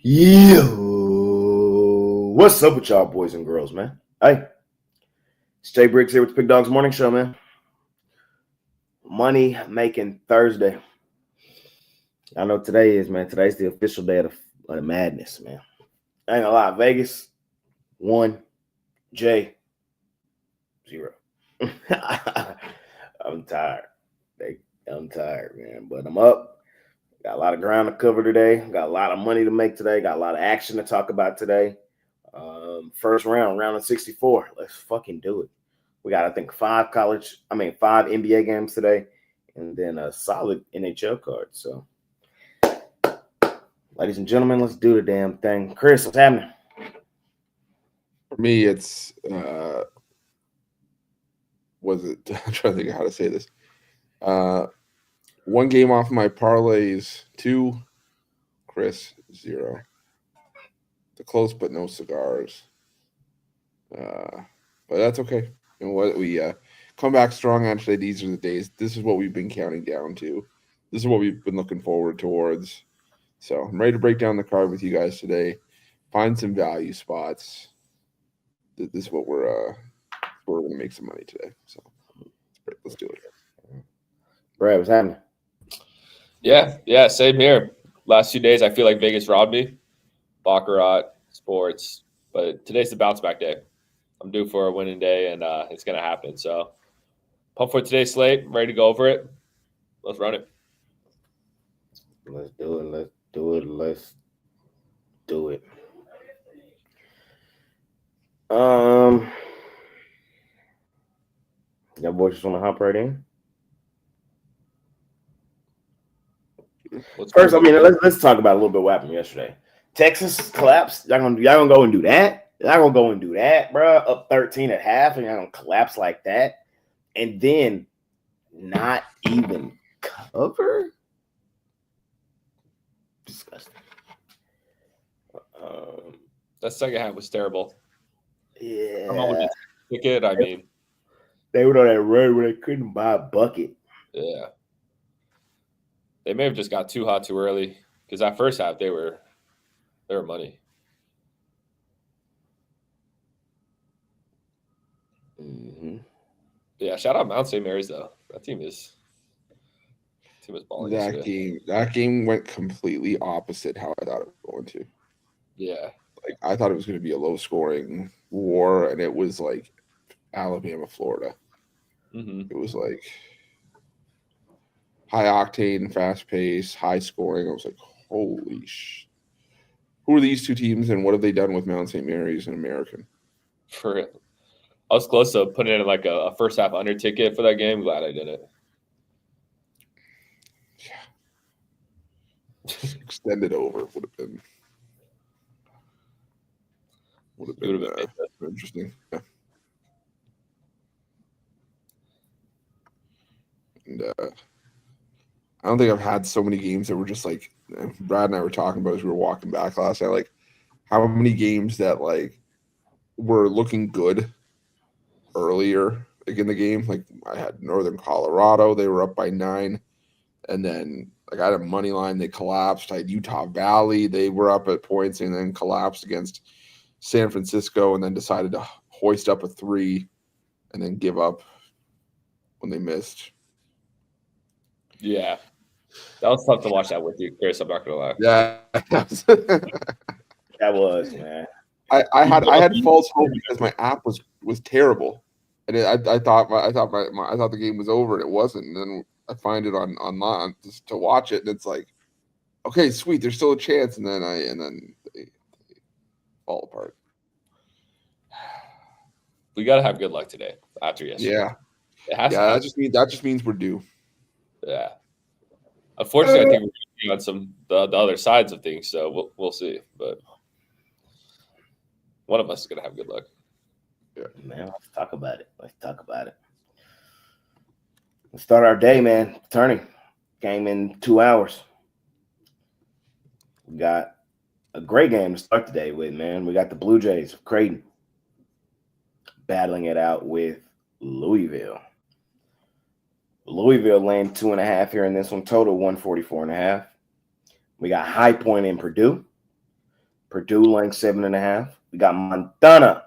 Yo, what's up with y'all boys and girls, man? Hey, it's Jay Briggs here with the Big Dogs Morning Show, man. Money making Thursday. I know today is, man. Today's the official day of the madness, man. I ain't gonna lie, Vegas 1, J 0. I'm tired. I'm tired, man. But I'm up. Got a lot of ground to cover today. Got a lot of money to make today. Got a lot of action to talk about today. First round of 64. Let's fucking do it. We got, I think, 5 NBA games today, and then a solid NHL card. So, ladies and gentlemen, let's do the damn thing. Chris, what's happening? For me, it's I'm trying to think of how to say this. 1 game off of my parlays, 2, Chris 0. The close but no cigars. But that's okay. You know what? We come back strong on today. These are the days. This is what we've been counting down to. This is what we've been looking forward towards. So I'm ready to break down the card with you guys today. Find some value spots. This is what we're going to make some money today. So let's do it. Brad, what's happening? Yeah, same here. Last 2 days, I feel like Vegas robbed me. Baccarat, sports, but today's the bounce back day. I'm due for a winning day, and it's going to happen. So, pumped for today's slate. I'm ready to go over it. Let's run it. Let's do it. Y'all boys just want to hop right in? First, let's talk about a little bit what happened yesterday. Texas collapsed. Y'all gonna go and do that? Y'all gonna go and do that, bro? Up 13 at half, and y'all gonna collapse like that, and then not even cover? Disgusting. That second half was terrible. Yeah. Come on with the ticket. I mean, they were on that road where they couldn't buy a bucket. Yeah. They may have just got too hot too early because that first half they were money. Mm-hmm. Yeah, shout out Mount St. Mary's though. That team is balling. That game went completely opposite how I thought it was going to. Yeah. Like I thought it was going to be a low scoring war, and it was like Alabama, Florida. Mm-hmm. It was like high octane, fast pace, high scoring. I was like, holy sh! Who are these two teams, and what have they done with Mount St. Mary's and American? For real. I was close to putting in like a first half under ticket for that game. Glad I did it. Yeah. Extended over would have been interesting. Yeah. And I don't think I've had so many games that were just like Brad and I were talking about as we were walking back last night. Like how many games that like were looking good earlier like in the game. Like I had Northern Colorado, they were up by 9, and then like I had a money line, they collapsed. I had Utah Valley, they were up at points and then collapsed against San Francisco, and then decided to hoist up a 3 and then give up when they missed. Yeah. That was tough to watch that with you, Chris. I'm not gonna lie. Yeah. That was, man. I had false hope because my app was terrible, and I thought the game was over, and it wasn't. And then I find it online just to watch it, and it's like, okay, sweet, there's still a chance, and then they fall apart. We gotta have good luck today after yesterday. Yeah, it has to that just means we're due. Yeah. Unfortunately, I think we're on the other sides of things, so we'll see. But one of us is gonna have good luck. Yeah, man. Let's talk about it. Let's start our day, man. Turning game in 2 hours. We got a great game to start the day with, man. We got the Blue Jays of Creighton battling it out with Louisville. Louisville laying 2.5 here in this one. Total 144.5. We got High Point in Purdue. Purdue laying 7.5. We got Montana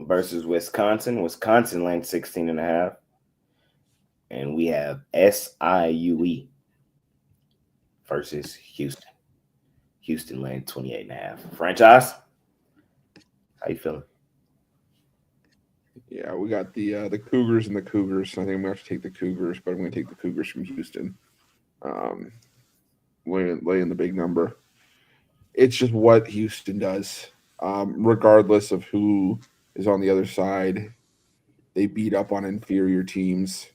versus Wisconsin. Wisconsin laying 16.5. And we have SIUE versus Houston. Houston laying 28.5. Franchise, how you feeling? Yeah, we got the Cougars and the Cougars. I think I'm gonna have to take the Cougars, but I'm gonna take the Cougars from Houston. Laying the big number. It's just what Houston does. Regardless of who is on the other side, they beat up on inferior teams.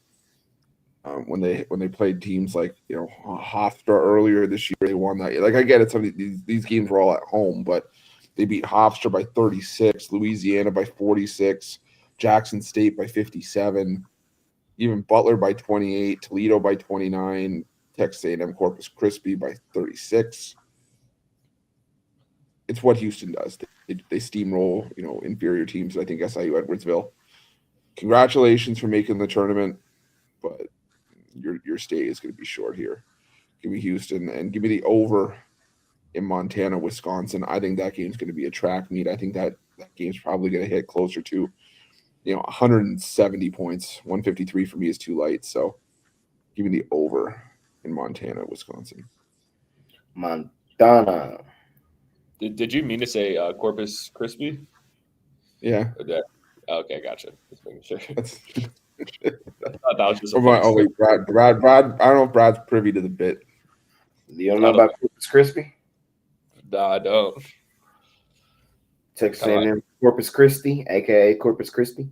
When they played teams like Hofstra earlier this year, they won that. Like I get it, some of these games were all at home, but they beat Hofstra by 36, Louisiana by 46, Jackson State by 57, even Butler by 28, Toledo by 29, Texas A&M Corpus Christi by 36. It's what Houston does. They steamroll inferior teams. I think SIU Edwardsville. Congratulations for making the tournament, but your stay is going to be short here. Give me Houston and give me the over in Montana, Wisconsin. I think that game's going to be a track meet. I think that game's probably going to hit closer to 170 points. 153 for me is too light. So give me the over in Montana, Wisconsin. Montana. Did you mean to say Corpus Christi? Yeah. Okay, gotcha. Just making sure. I thought that was just wait, Brad. I don't know if Brad's privy to the bit. You don't know about Corpus Christi? No, I don't. Texas A&M Corpus Christi, aka Corpus Christi.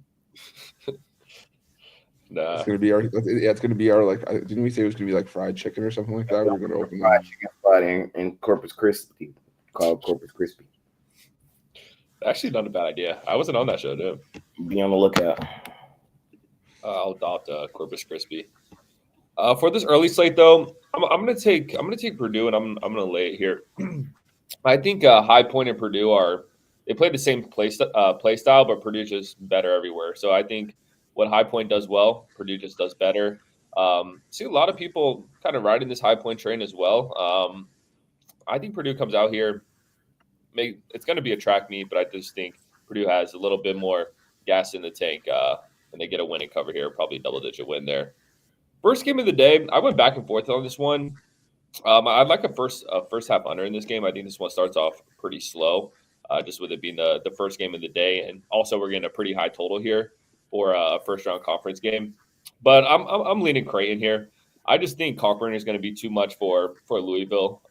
Nah. It's gonna be our. It's gonna be our Didn't we say it was gonna be like fried chicken or something like that? We're gonna open fried chicken spot in Corpus Christi called Corpus Christi. Actually, not a bad idea. I wasn't on that show, dude. Be on the lookout. I'll adopt Corpus Christi. For this early slate, though, I'm gonna take Purdue, and I'm gonna lay it here. I think High Point and Purdue they play the same play style, but Purdue just better everywhere. So I think what High Point does well, Purdue just does better. See a lot of people kind of riding this High Point train as well. I think Purdue comes out here. It's going to be a track meet, but I just think Purdue has a little bit more gas in the tank, and they get a winning cover here, probably a double-digit win there. First game of the day, I went back and forth on this one. I'd like a first half under in this game. I think this one starts off pretty slow, just with it being the first game of the day, and also we're getting a pretty high total here for a first-round conference game. But I'm leaning Creighton here. I just think Cochran is going to be too much for Louisville.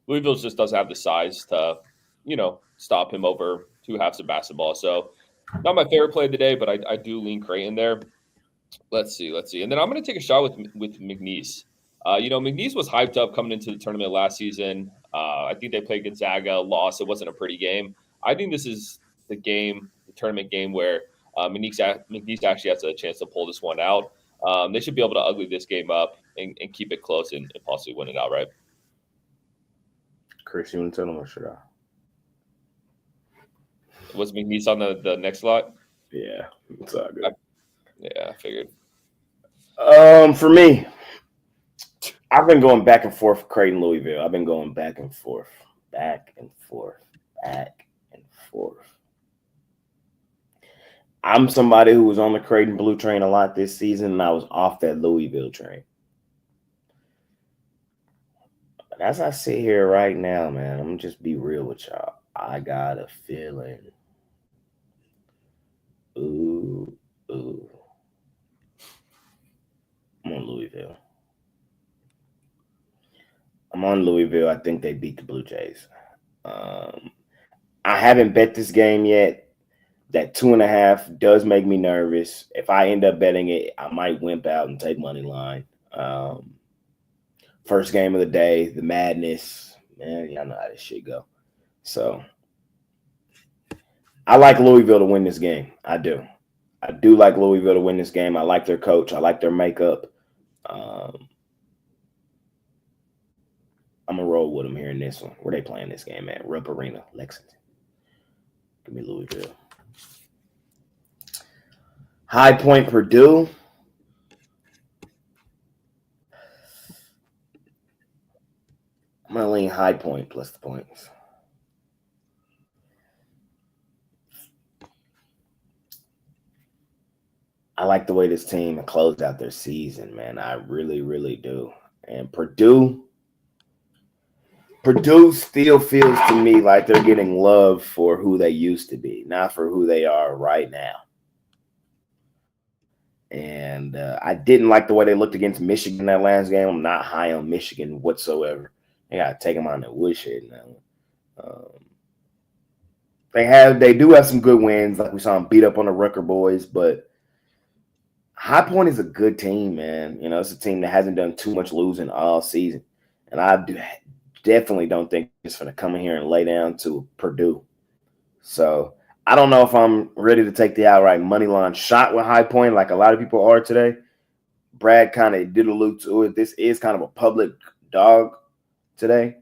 Louisville just doesn't have the size to, stop him over two halves of basketball. So not my favorite play of the day, but I do lean Creighton there. Let's see. And then I'm going to take a shot with McNeese. McNeese was hyped up coming into the tournament last season. I think they played Gonzaga, lost. It wasn't a pretty game. I think this is the tournament game where McNeese actually has a chance to pull this one out. They should be able to ugly this game up and keep it close and possibly win it outright. Chris, you want to tell them or should I? Was McNeese on the next lot? Yeah, it's all good. I figured. For me, I've been going back and forth Creighton Louisville. I've been going back and forth. I'm somebody who was on the Creighton Blue train a lot this season, and I was off that Louisville train. But as I sit here right now, man, I'm gonna just be real with y'all. I got a feeling. Ooh. I'm on Louisville. I think they beat the Blue Jays. I haven't bet this game yet. That 2.5 does make me nervous. If I end up betting it, I might wimp out and take money line. First game of the day, the madness. Man, y'all know how this shit go. So I like Louisville to win this game. I do like Louisville to win this game. I like their coach. I like their makeup. I'm going to roll with them here in this one. Where they playing this game at? Rupp Arena, Lexington. Give me Louisville. High Point, Purdue. I'm gonna lean High Point plus the points. I like the way this team closed out their season, man. I really, really do. And Purdue still feels to me like they're getting love for who they used to be, not for who they are right now. And I didn't like the way they looked against Michigan that last game. I'm not high on Michigan whatsoever. They got to take them on the woodshed now. They do have some good wins, like we saw them beat up on the Rucker boys, but High Point is a good team, man. You know, it's a team that hasn't done too much losing all season. And I definitely don't think it's going to come in here and lay down to Purdue. So I don't know if I'm ready to take the outright money line shot with High Point like a lot of people are today. Brad kind of did allude to it. This is kind of a public dog today.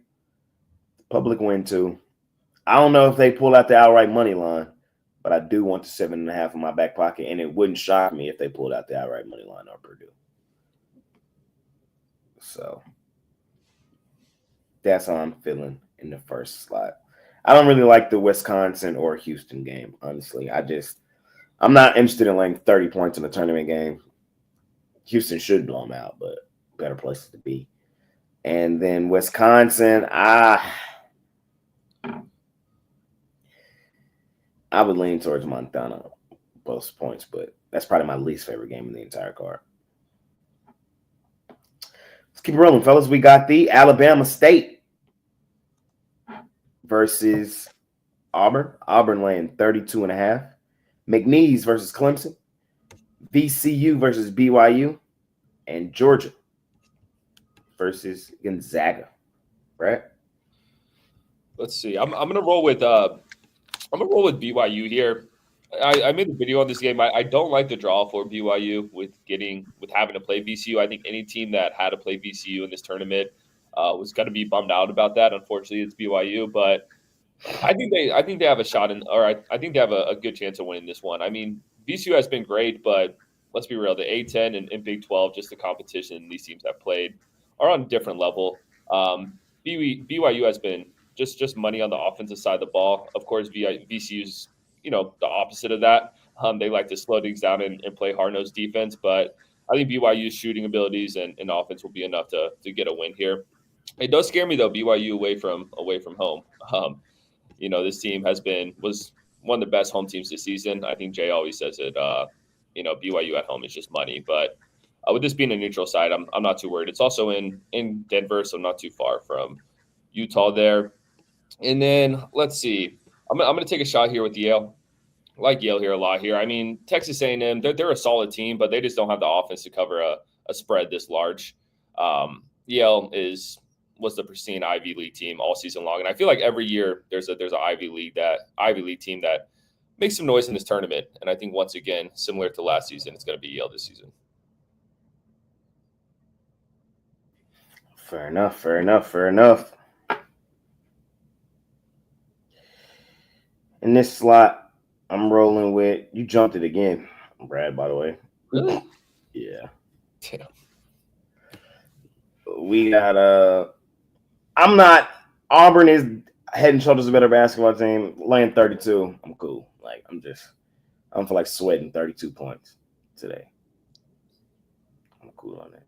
Public win too. I don't know if they pull out the outright money line, but I do want the 7.5 in my back pocket, and it wouldn't shock me if they pulled out the outright money line on Purdue. So that's how I'm feeling in the first slot. I don't really like the Wisconsin or Houston game, honestly. I'm not interested in laying 30 points in a tournament game. Houston should blow them out, but better places to be. And then Wisconsin, I would lean towards Montana both points, but that's probably my least favorite game in the entire card. Let's keep rolling, fellas. We got the Alabama State versus Auburn. Auburn laying 32.5. McNeese versus Clemson. VCU versus BYU. And Georgia versus Gonzaga. Right? Let's see. I'm gonna roll with BYU here. I made a video on this game. I don't like the draw for BYU with having to play VCU. I think any team that had to play VCU in this tournament was going to be bummed out about that. Unfortunately, it's BYU, but I think they have a shot I think they have a good chance of winning this one. I mean, VCU has been great, but let's be real, the A10 and Big 12, just the competition these teams have played, are on a different level. BYU has been just money on the offensive side of the ball. Of course, VCU's the opposite of that. They like to slow things down and play hard-nosed defense, but I think BYU's shooting abilities and offense will be enough to get a win here. It does scare me though, BYU away from home. This team was one of the best home teams this season. I think Jay always says it. BYU at home is just money, but with this being a neutral site, I'm not too worried. It's also in Denver, so not too far from Utah there. And then let's see. I'm going to take a shot here with Yale. I like Yale here a lot here. I mean, Texas A&M, they're a solid team, but they just don't have the offense to cover a spread this large. Yale was the pristine Ivy League team all season long, and I feel like every year there's an Ivy League team that makes some noise in this tournament. And I think once again, similar to last season, it's going to be Yale this season. Fair enough. In this slot, I'm rolling with – you jumped it again, Brad, by the way. Really? Yeah. Damn. We got Auburn is head and shoulders a better basketball team. Laying 32, I'm cool. Like, I don't feel like sweating 32 points today. I'm cool on that.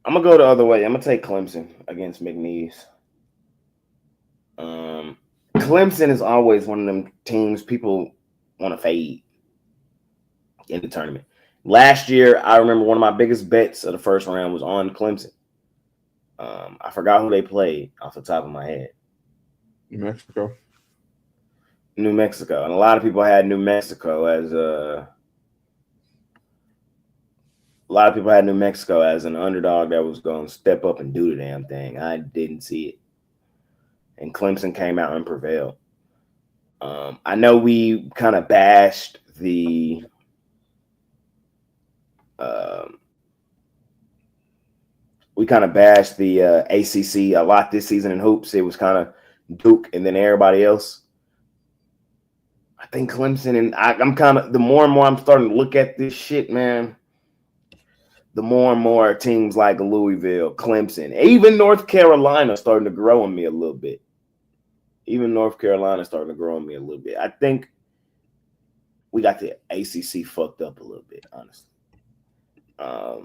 I'm going to go the other way. I'm going to take Clemson against McNeese. Clemson is always one of them teams people want to fade in the tournament. Last year, I remember one of my biggest bets of the first round was on Clemson. I forgot who they played off the top of my head. New Mexico. And a lot of people had New Mexico as an underdog that was going to step up and do the damn thing. I didn't see it. And Clemson came out and prevailed. I know we kind of bashed the ACC a lot this season in hoops. It was kind of Duke and then everybody else. I think Clemson, and I'm kind of, the more and more I'm starting to look at this shit, man, the more and more teams like Louisville, Clemson, even North Carolina starting to grow on me a little bit. I think we got the ACC fucked up a little bit, honestly. I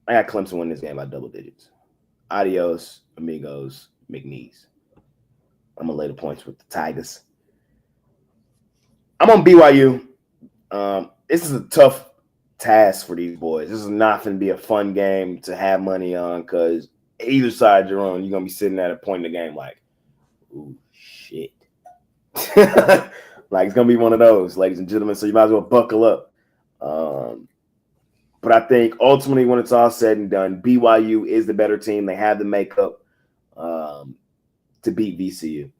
got Clemson win this game by double digits. Adios, amigos, McNeese. I'm going to lay the points with the Tigers. I'm on BYU. This is a tough task for these boys. This is not going to be a fun game to have money on because either side you're on, you're going to be sitting at a point in the game like, ooh, shit. Like, it's going to be one of those, ladies and gentlemen, so you might as well buckle up. But I think ultimately when it's all said and done, BYU is the better team. They have the makeup to beat VCU.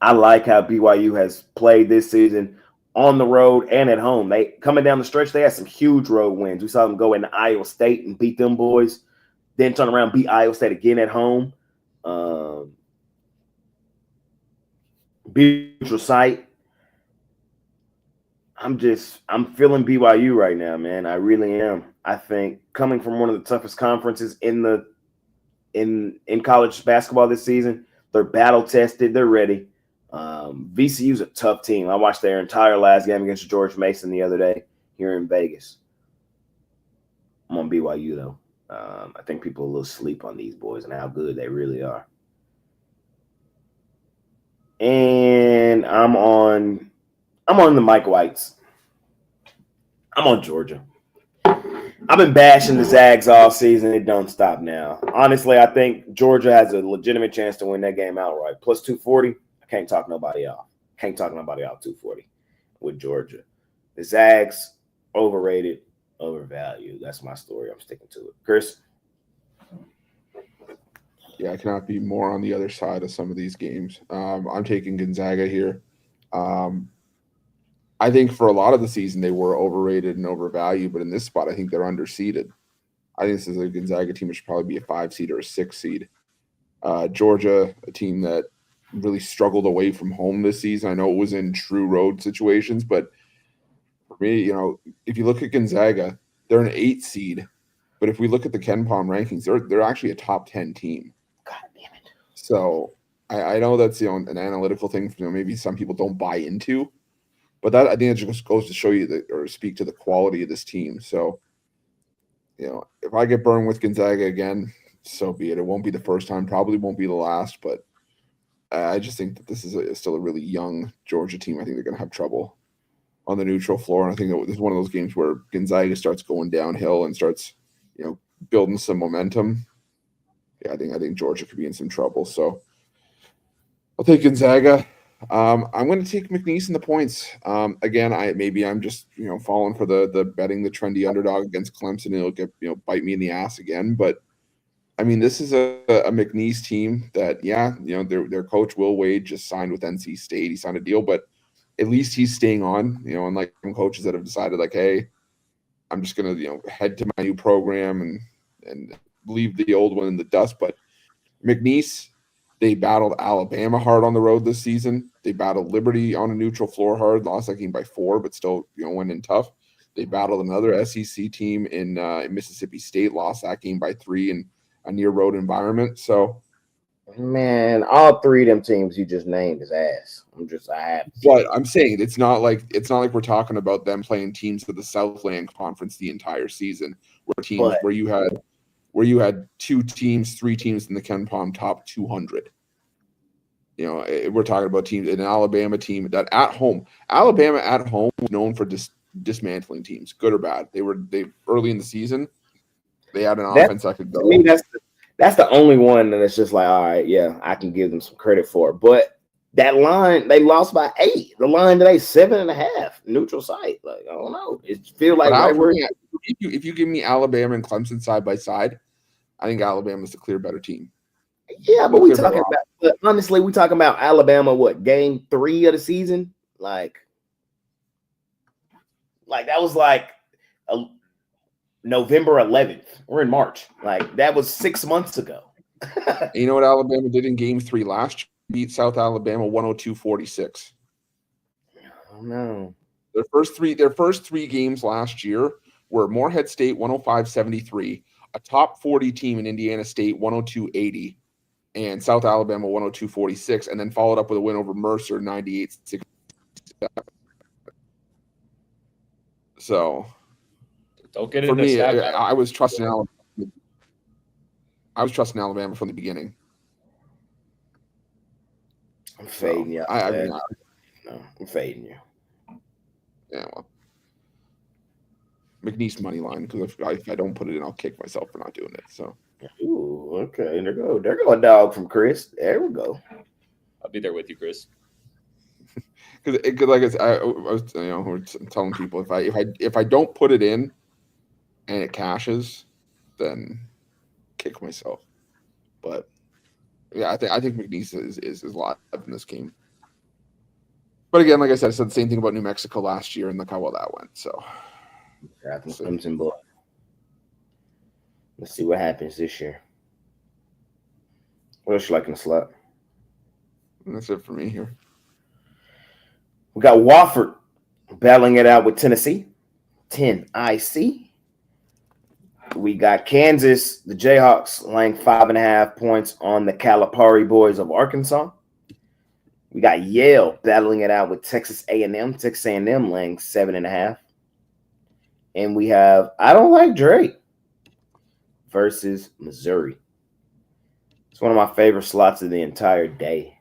I like how BYU has played this season on the road and at home. They coming down the stretch, they had some huge road wins. We saw them go into Iowa State and beat them boys, then turn around, beat Iowa State again at home. Beautiful site. I'm feeling BYU right now, man. I really am. I think coming from one of the toughest conferences in college basketball this season, they're battle tested. They're ready. VCU's a tough team. I watched their entire last game against George Mason the other day here in Vegas. I'm on BYU though. I think people are a little sleep on these boys and how good they really are. And I'm on the Mike Whites. I'm on Georgia. I've been bashing the Zags all season. It don't stop now. Honestly, I think Georgia has a legitimate chance to win that game outright. Plus 240. I can't talk nobody off. 240 with Georgia. The Zags, overrated, overvalued. That's my story. I'm sticking to it. Chris? Yeah, I cannot be more on the other side of some of these games. I'm taking Gonzaga here. I think for a lot of the season they were overrated and overvalued, but in this spot I think they're underseeded. I think this is a Gonzaga team that should probably be a 5 seed or a 6 seed. Georgia, a team that really struggled away from home this season. I know it was in true road situations, but for me, if you look at Gonzaga, they're an 8 seed. But if we look at the KenPom rankings, they're actually a top 10 team. God damn it. So I know that's an analytical thing maybe some people don't buy into, but that I think it just goes to show you that or speak to the quality of this team. So if I get burned with Gonzaga again, so be it. It won't be the first time, probably won't be the last, but I just think that this is still a really young Georgia team. I think they're going to have trouble on the neutral floor, and I think this is one of those games where Gonzaga starts going downhill and starts building some momentum. Yeah, I think Georgia could be in some trouble. So I'll take Gonzaga. I'm going to take McNeese in the points. Again, I'm just falling for the betting the trendy underdog against Clemson. It'll get bite me in the ass again. But I mean, this is a McNeese team that their coach Will Wade just signed with NC State. He signed a deal, but at least he's staying on. Unlike some coaches that have decided like, hey, I'm just going to head to my new program and leave the old one in the dust. But McNeese, they battled Alabama hard on the road this season. They battled Liberty on a neutral floor hard, lost that game by 4, but still went in tough. They battled another SEC team in Mississippi State, lost that game by 3 in a near road environment. So, man, all 3 of them teams you just named is ass. But I'm saying it's not like we're talking about them playing teams of the Southland Conference the entire season, where you had 2 teams, 3 teams in the KenPom top 200. We're talking about teams, an Alabama team that Alabama at home was known for dismantling teams, good or bad. They early in the season, they had an offense that could go. To me, that's the only one that it's just like, all right, yeah, I can give them some credit for. But that line, they lost by 8. The line today, 7.5 neutral site. Like, I don't know. It feels like if you give me Alabama and Clemson side by side, I think Alabama's the clear better team. Yeah, but honestly, we talking about Alabama. What, game 3 of the season? Like that was like November 11th. We're in March. Like that was 6 months ago. You know what Alabama did in game 3 last year? Beat South Alabama 102-46. Oh no. Their first three games last year were Morehead State 105-73, a top 40 team in Indiana State 102-80, and South Alabama 102-46, and then followed up with a win over Mercer 98-67. So Don't get for into me, stat battle. I was trusting Alabama. I was trusting Alabama from the beginning. I'm fading you. No, I'm fading you. Yeah, well, McNeese money line, because if I don't put it in, I'll kick myself for not doing it. So, ooh, okay, there go a dog from Chris. There we go. I'll be there with you, Chris. Because like I was, we're telling people if I don't put it in and it cashes, then kick myself. But yeah, I think McNeese is live in this game. But again, like I said the same thing about New Mexico last year, and look how well that went. So, Clemson boy. Let's see what happens this year. What else you like in the slot? And that's it for me here. We got Wofford battling it out with Tennessee, 10 IC. We got Kansas, the Jayhawks, laying 5.5 points on the Calipari boys of Arkansas. We got Yale battling it out with Texas A&M. Texas A&M laying 7.5. And we have I Don't Like Drake versus Missouri. It's one of my favorite slots of the entire day.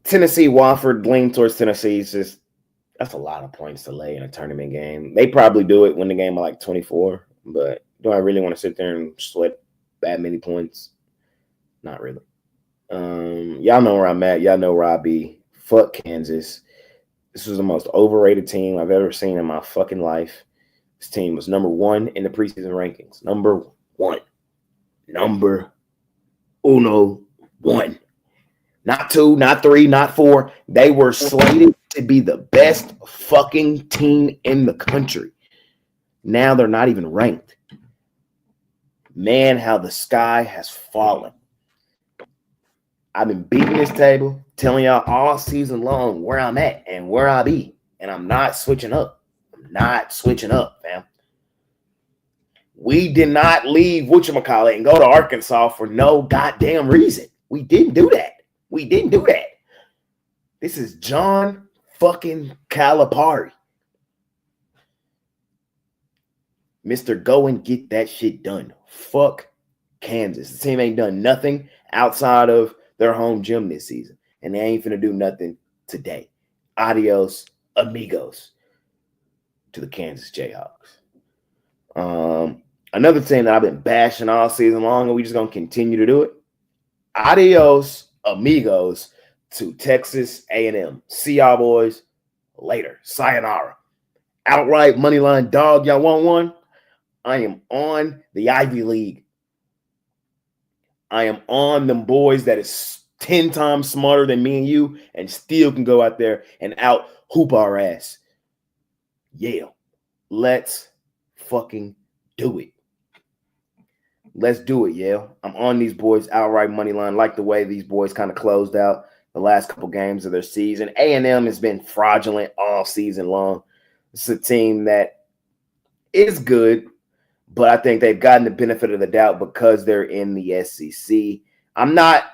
Tennessee, Wofford, lean towards Tennessee. That's a lot of points to lay in a tournament game. They probably do it when the game are like 24, but do I really want to sit there and sweat that many points? Not really. Y'all know where I'm at. Y'all know where I be. Fuck Kansas. This was the most overrated team I've ever seen in my fucking life. This team was number 1 in the preseason rankings. Number 1. Number uno 1. Not 2, not 3, not 4. They were slated to be the best fucking team in the country. Now they're not even ranked. Man, how the sky has fallen. I've been beating this table, telling y'all all season long where I'm at and where I be. And I'm not switching up. I'm not switching up, fam. We did not leave whatchamacallit and go to Arkansas for no goddamn reason. We didn't do that. We didn't do that. This is John fucking Calipari. Mr. Go and get that shit done. Fuck Kansas. The team ain't done nothing outside of their home gym this season. And they ain't finna do nothing today. Adios, amigos, to the Kansas Jayhawks. Another team that I've been bashing all season long, and we just gonna continue to do it. Adios, amigos, to Texas A&M. See y'all boys later. Sayonara. Outright money line dog. Y'all want one? I am on the Ivy League. I am on them boys that is 10 times smarter than me and you and still can go out there and out hoop our ass. Yale. Let's fucking do it. Let's do it, Yale. I'm on these boys outright money line. Like the way these boys kind of closed out the last couple games of their season. A&M has been fraudulent all season long. It's a team that is good, but I think they've gotten the benefit of the doubt because they're in the SEC. I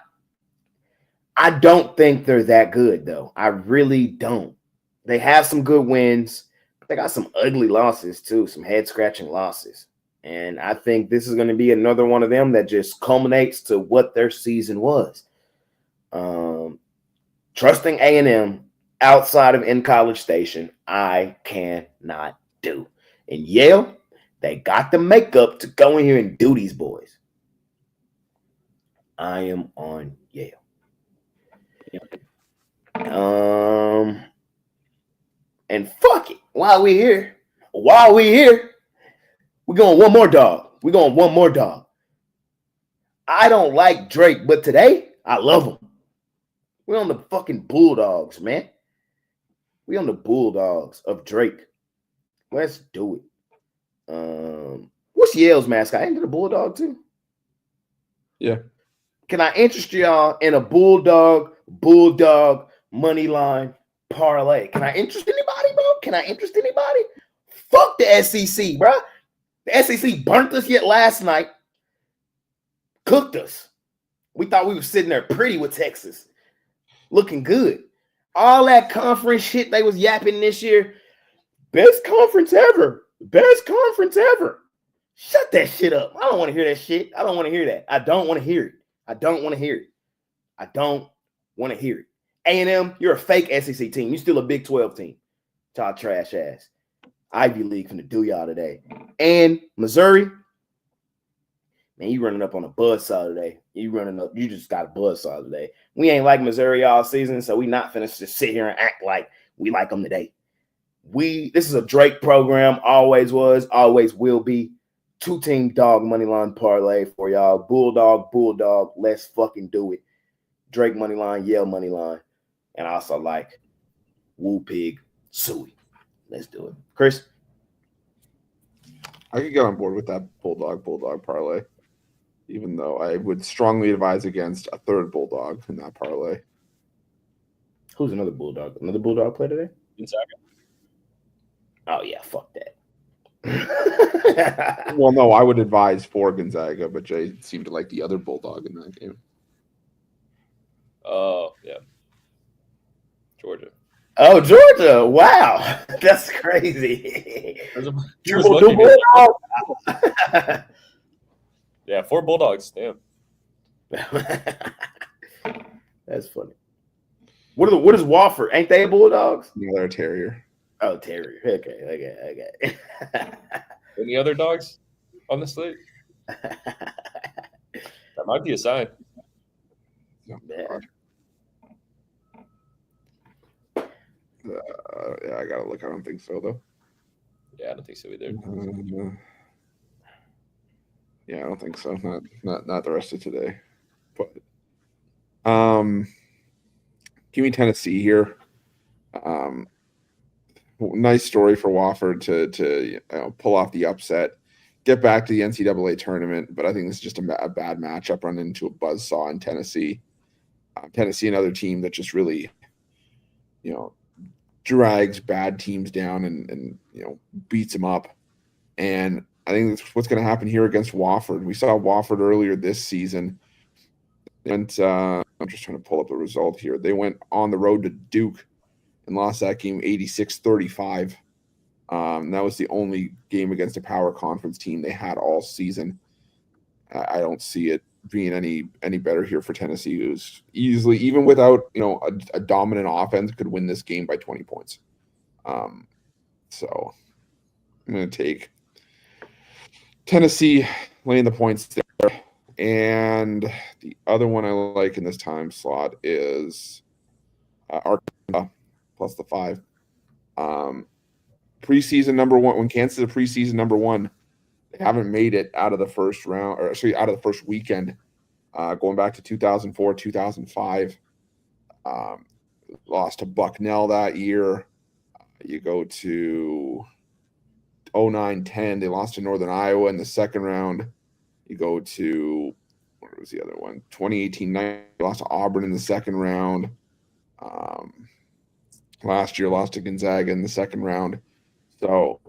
don't think they're that good, though. I really don't. They have some good wins, but they got some ugly losses, too, some head-scratching losses. And I think this is going to be another one of them that just culminates to what their season was. Trusting A&M outside of in College Station, I cannot do. And Yale, they got the makeup to go in here and do these boys. I am on Yale. And fuck it. While we here, we're going one more dog. I don't like Drake, but today I love him. We're on the fucking Bulldogs, man. We on the Bulldogs of Drake. Let's do it. What's Yale's mascot? Ain't it a bulldog too? Yeah. Can I interest y'all in a bulldog money line parlay. Can I interest anybody, bro? Can I interest anybody? Fuck the SEC, bro. The SEC burnt us yet last night. Cooked us. We thought we were sitting there pretty with Texas. Looking good. All that conference shit they was yapping this year. Best conference ever. Best conference ever. Shut that shit up. I don't want to hear that shit. I don't want to hear that. I don't want to hear it. I don't want to hear it. I don't want to hear it. A&M, you're a fake SEC team. You're still a Big 12 team. Y'all trash ass. Ivy League finna do y'all today. And Missouri, man, you running up on a buzzsaw today. You just got a buzzsaw today. We ain't like Missouri all season, so we not finna just sit here and act like we like them today. This is a Drake program, always was, always will be. 2-team dog money line parlay for y'all. Bulldog, let's fucking do it. Drake money line, Yale money line. And I also like Woo Pig, Suey. Let's do it. Chris? I could get on board with that Bulldog parlay, even though I would strongly advise against a third Bulldog in that parlay. Who's another Bulldog? Another Bulldog play today? Gonzaga. Oh, yeah, fuck that. Well, no, I would advise for Gonzaga, but Jay seemed to like the other Bulldog in that game. Oh, yeah. Georgia. Oh, Georgia. Wow. That's crazy. Triple. Yeah, 4 Bulldogs. Damn. That's funny. What is Wofford? Ain't they Bulldogs? Yeah, they're a Terrier. Oh, Terrier. Okay. Any other dogs on the slate? That might be a sign. Yeah, I gotta look. I don't think so, though. Yeah, I don't think so either. Yeah, I don't think so. Not the rest of today. But give me Tennessee here. Nice story for Wofford to pull off the upset, get back to the NCAA tournament. But I think this is just a bad matchup, running into a buzzsaw in Tennessee. Tennessee, another team that just really, drags bad teams down and beats them up. And I think that's what's going to happen here against Wofford. We saw Wofford earlier this season. And I'm just trying to pull up the result here. They went on the road to Duke and lost that game 86-35. That was the only game against a power conference team they had all season. I don't see it being any better here for Tennessee, who's easily, even without a dominant offense, could win this game by 20 points. So I'm going to take Tennessee laying the points there. And the other one I like in this time slot is Arkansas plus the 5. Preseason number 1, when Kansas is a preseason number 1, they haven't made it out of the first round, or actually out of the first weekend, going back to 2004, 2005. Lost to Bucknell that year. You go to 09-10, they lost to Northern Iowa in the second round. You go to, what was the other one? 2018-19, lost to Auburn in the second round. Last year, lost to Gonzaga in the second round. So,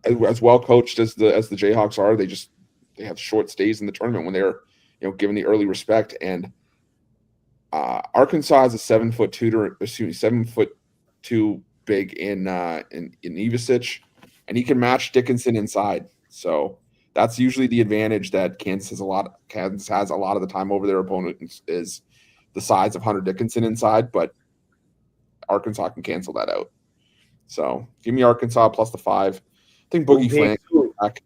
as well coached as the Jayhawks are, they have short stays in the tournament when they're given the early respect. And Arkansas is a 7'2" big in Ivisic, and he can match Dickinson inside. So that's usually the advantage that Kansas has a lot of the time over their opponent is the size of Hunter Dickinson inside, but Arkansas can cancel that out. So give me Arkansas plus the 5. I think Boogie Flan coming back.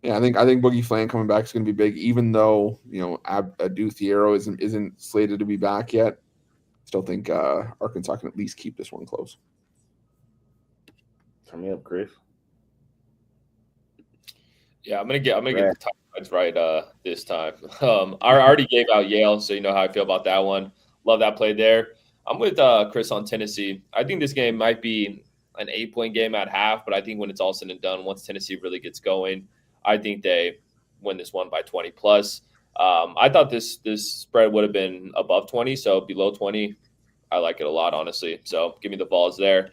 Yeah, I think Boogie Flan coming back is going to be big, even though Adu Thiero isn't slated to be back yet. Still think Arkansas can at least keep this one close. Turn me up, Chris. Yeah, I'm gonna get the top sides right this time. I already gave out Yale, so you know how I feel about that one. Love that play there. I'm with Chris on Tennessee. I think this game might be an 8-point game at half, but I think when it's all said and done, once Tennessee really gets going, I think they win this one by 20 plus. I thought this spread would have been above 20, so below 20 I like it a lot, honestly. So give me the Vols there.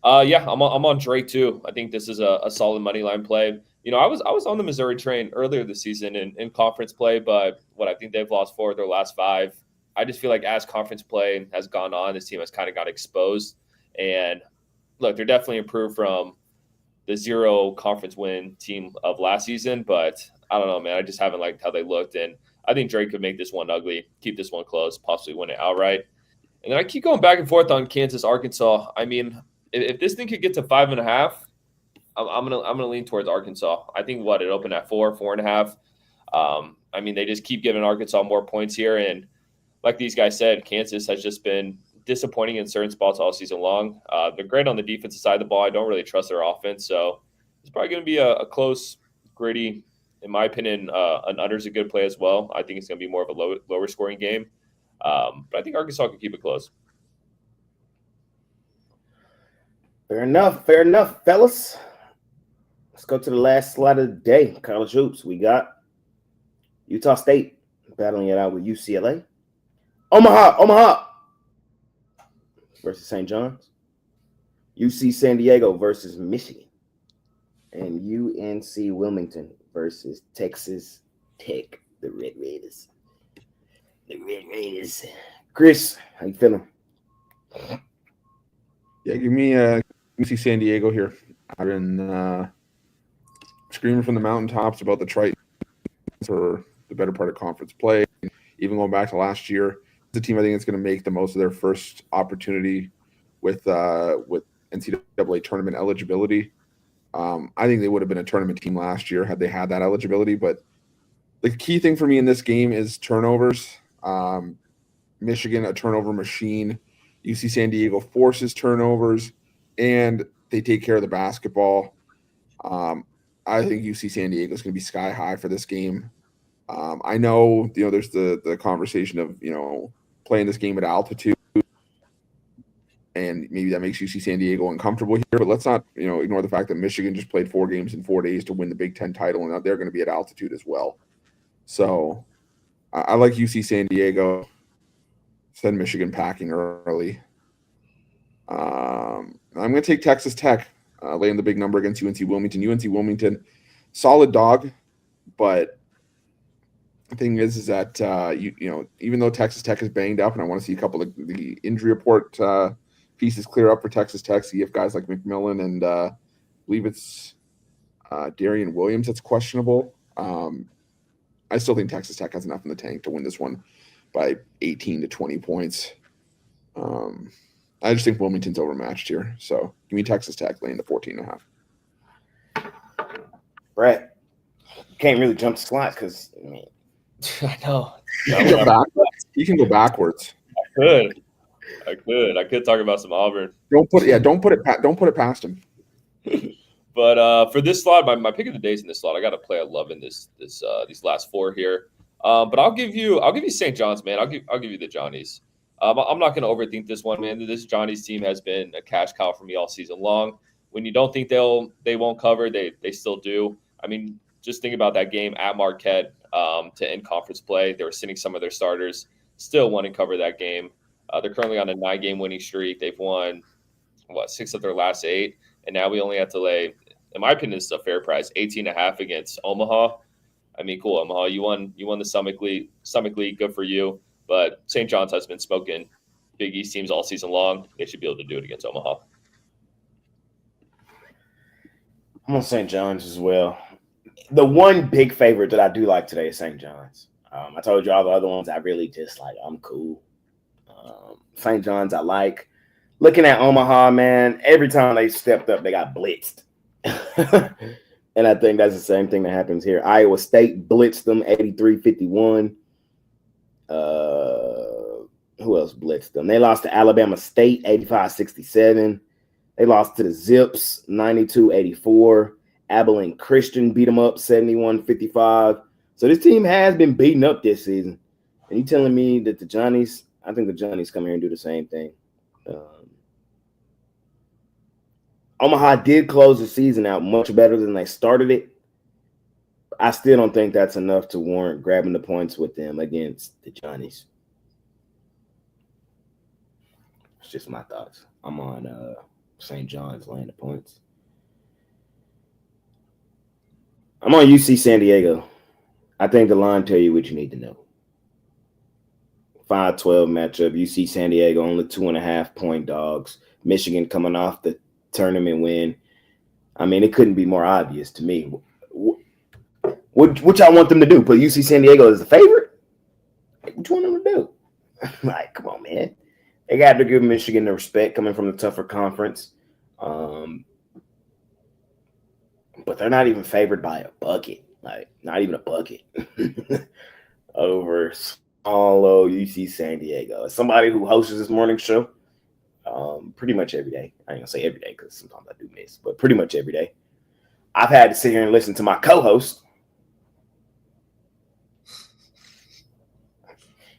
Yeah, I'm on Drake too. I think this is a solid money line play. I was on the Missouri train earlier this season in conference play, but I think they've lost 4 of their last 5. I just feel like as conference play has gone on, this team has kind of got exposed. And look, they're definitely improved from the 0 conference win team of last season, but I don't know, man. I just haven't liked how they looked, and I think Drake could make this one ugly, keep this one close, possibly win it outright. And then I keep going back and forth on Kansas, Arkansas. I mean, if this thing could get to 5.5, I'm gonna lean towards Arkansas. I think it opened at 4.5. I mean, they just keep giving Arkansas more points here, and like these guys said, Kansas has just been disappointing in certain spots all season long. They're great on the defensive side of the ball. I don't really trust their offense, so it's probably going to be a close, gritty. In my opinion, an under is a good play as well. I think it's going to be more of a lower scoring game, but I think Arkansas can keep it close. Fair enough, fellas. Let's go to the last slide of the day. College hoops. We got Utah State battling it out with UCLA. Omaha versus St. John's. UC San Diego versus Michigan. And UNC Wilmington versus Texas Tech, the Red Raiders. Chris, how you feeling? Yeah, give me UC San Diego here. I've been screaming from the mountaintops about the Tritons for the better part of conference play. Even going back to last year, it's a team I think is going to make the most of their first opportunity with NCAA tournament eligibility. I think they would have been a tournament team last year had they had that eligibility. But the key thing for me in this game is turnovers. Michigan, a turnover machine. UC San Diego forces turnovers, and they take care of the basketball. I think UC San Diego is going to be sky high for this game. I know, there's the conversation of, playing this game at altitude, and maybe that makes UC San Diego uncomfortable here. But let's not, ignore the fact that Michigan just played 4 games in 4 days to win the Big Ten title, and they're going to be at altitude as well. So I like UC San Diego. Send Michigan packing early. I'm going to take Texas Tech, laying the big number against UNC Wilmington. UNC Wilmington, solid dog, but the thing is that even though Texas Tech is banged up, and I want to see a couple of the injury report pieces clear up for Texas Tech, see if guys like McMillan and I believe it's Darian Williams that's questionable. I still think Texas Tech has enough in the tank to win this one by 18 to 20 points. I just think Wilmington's overmatched here. So give me Texas Tech laying the 14.5. Brett, can't really jump the slots because, I know. You can go backwards. I could talk about some Auburn. Don't put it past him. But for this slot, my pick of the day is in this slot. I got a play I love in these last 4 here. But I'll give you St. John's, man. I'll give you the Johnnies. I'm not going to overthink this one, man. This Johnny's team has been a cash cow for me all season long. When you don't think they won't cover, they still do. I mean, just think about that game at Marquette to end conference play. They were sitting some of their starters, still won and cover that game. They're currently on a 9-game winning streak. They've won 6 of their last 8, and now we only have to lay, in my opinion, this is a fair price, 18.5 against Omaha. I mean, cool, Omaha. You won the Summit League. Good for you. But St. John's has been smoking Big East teams all season long. They should be able to do it against Omaha. I'm on St. John's as well. The one big favorite that I do like today is St. John's. I told you all the other ones I really just like. I'm cool. St. John's I like. Looking at Omaha, man, every time they stepped up, they got blitzed. And I think that's the same thing that happens here. Iowa State blitzed them 83-51. Who else blitzed them? They lost to Alabama State 85-67. They lost to the Zips 92-84. Abilene Christian beat them up 71-55. So this team has been beaten up this season. And you telling me that the Johnnies, I think the Johnnies come here and do the same thing. Omaha did close the season out much better than they started it. I still don't think that's enough to warrant grabbing the points with them against the Johnnies. It's just my thoughts. I'm on St. John's laying the points. I'm on UC San Diego. I think the line tell you what you need to know. 5-12 matchup. UC San Diego only 2.5-point dogs. Michigan coming off the tournament win. I mean, it couldn't be more obvious to me. What y'all want them to do? Put UC San Diego as the favorite? What you want them to do? Like, come on, man. They got to give Michigan the respect coming from the tougher conference. But they're not even favored by a bucket. Like, not even a bucket. Over small old UC San Diego. As somebody who hosts this morning show, pretty much every day. I ain't gonna say every day because sometimes I do miss, but pretty much every day. I've had to sit here and listen to my co-host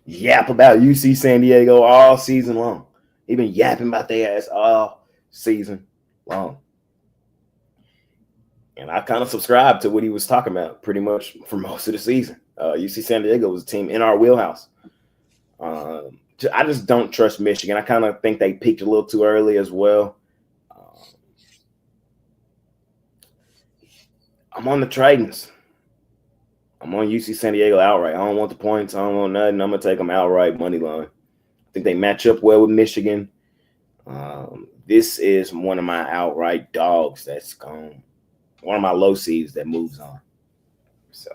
yap about UC San Diego all season long. He been yapping about their ass all season long. And I kind of subscribed to what he was talking about pretty much for most of the season. UC San Diego was a team in our wheelhouse. I just don't trust Michigan. I kind of think they peaked a little too early as well. I'm on the Titans. I'm on UC San Diego outright. I don't want the points. I don't want nothing. I'm going to take them outright money line. I think they match up well with Michigan. This is one of my outright dogs that's gone. One of my low seeds that moves on. So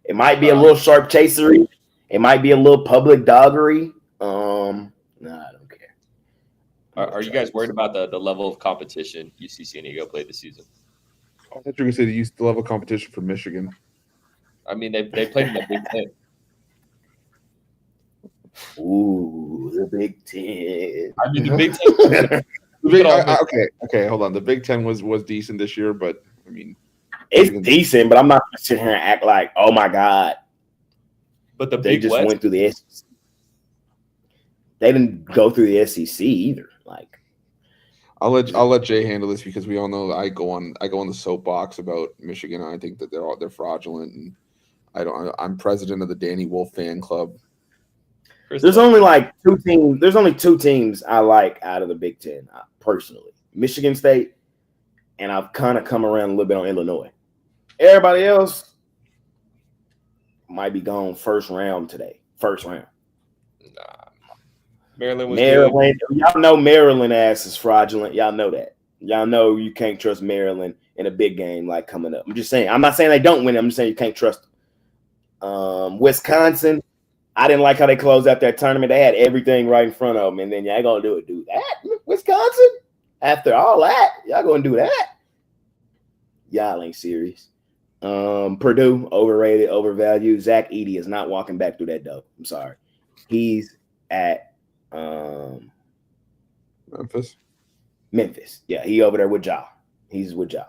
it might be a little sharp chasery. It might be a little public doggery. I don't care. Are you guys worried about the level of competition UC San Diego played this season? I thought you were going to say they used the level of competition for Michigan. I mean, they played in the Big Ten. Ooh, the Big Ten. I mean, the Big Ten. Okay, hold on. The Big Ten was decent this year, but I mean, it's decent, but I'm not going to sit here and act like, oh my God. But they just went through the SEC. They didn't go through the SEC either. Like, I'll let Jay handle this because we all know that I go on the soapbox about Michigan. And I think that they're fraudulent, and I'm president of the Danny Wolf fan club. There's only like two teams. There's only two teams I like out of the Big Ten personally: Michigan State, and I've kind of come around a little bit on Illinois. Everybody else might be gone first round today. First round. Nah. Maryland. Y'all know Maryland ass is fraudulent. Y'all know that. Y'all know you can't trust Maryland in a big game like coming up. I'm just saying. I'm not saying they don't win. I'm just saying you can't trust them. Wisconsin. I didn't like how they closed out that tournament. They had everything right in front of them, and then y'all gonna do that? Wisconsin? After all that, y'all gonna do that? Y'all ain't serious. Purdue, overrated, overvalued. Zach Edey is not walking back through that door. I'm sorry. He's at Memphis. Yeah, he over there with Ja. He's with Ja.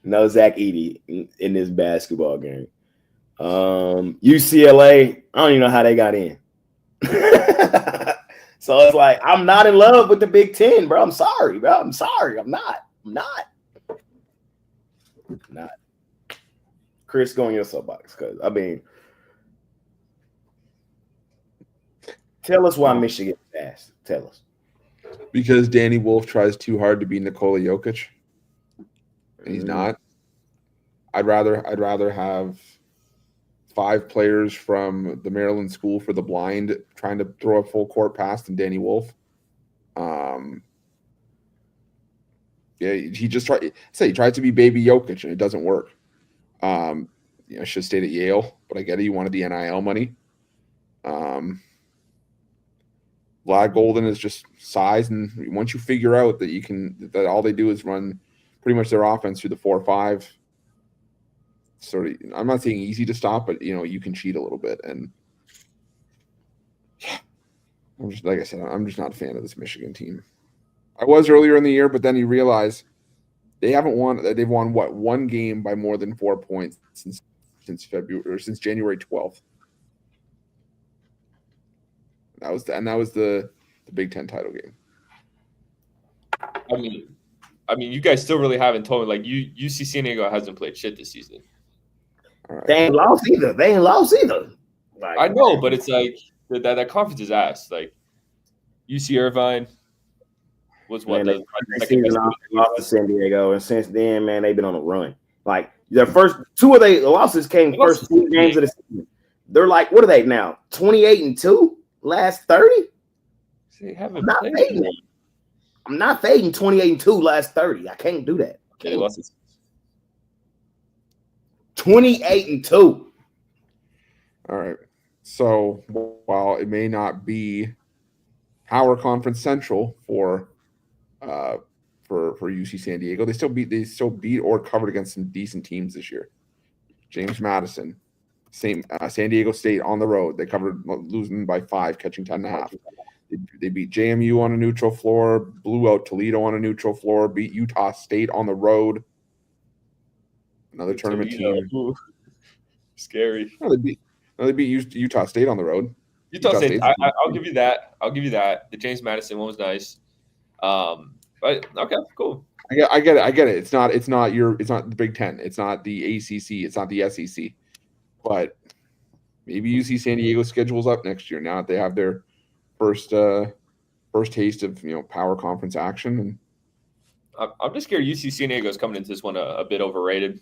No Zach Edey in this basketball game. UCLA, I don't even know how they got in. So it's like, I'm not in love with the Big Ten, bro. I'm sorry, bro. I'm sorry. I'm not. Chris, go on your soapbox, because I mean, tell us why Michigan is fast. Tell us. Because Danny Wolf tries too hard to be Nikola Jokic, and he's not. I'd rather have 5 players from the Maryland School for the Blind trying to throw a full court pass than Danny Wolf. He tried to be baby Jokic, and it doesn't work. Should have stayed at Yale, but I get it. You wanted the NIL money. Vlad Golden is just size, and once you figure out that all they do is run pretty much their offense through the 4-5. Sort of, I'm not saying easy to stop, but you can cheat a little bit, and I'm just, like I said, I'm just not a fan of this Michigan team. I was earlier in the year, but then you realize they haven't won. They've won one game by more than 4 points since February or since January 12th. That was the Big Ten title game. I mean, you guys still really haven't told me. Like, UC San Diego hasn't played shit this season. Right. They ain't lost either. Like, I know, but it's like that conference is ass. Like, UC Irvine was what Man, the they second best season off, team. they lost to San Diego, and since then, man, they've been on a run. Like their first two of their losses came They lost first to 4 games San of the season. They're like, what are they now? 28-2 last 30. They I'm haven't not played. fading it. I'm not fading 28-2 last 30. I can't do that. Okay, they lost it. 28-2. All right. So while it may not be Power Conference Central for UC San Diego, they still beat or covered against some decent teams this year. James Madison, San Diego State on the road. They covered, losing by 5, catching 10.5. They beat JMU on a neutral floor, blew out Toledo on a neutral floor, beat Utah State on the road. Another tournament team. Ooh, scary. No, they beat Utah State on the road. Utah State. State's I'll give you that. I'll give you that. The James Madison one was nice. But okay, cool. I get it. It's not the Big Ten. It's not the ACC. It's not the SEC. But maybe UC San Diego schedules up next year now that they have their first taste of Power Conference action. And I'm just scared UC San Diego is coming into this one a bit overrated,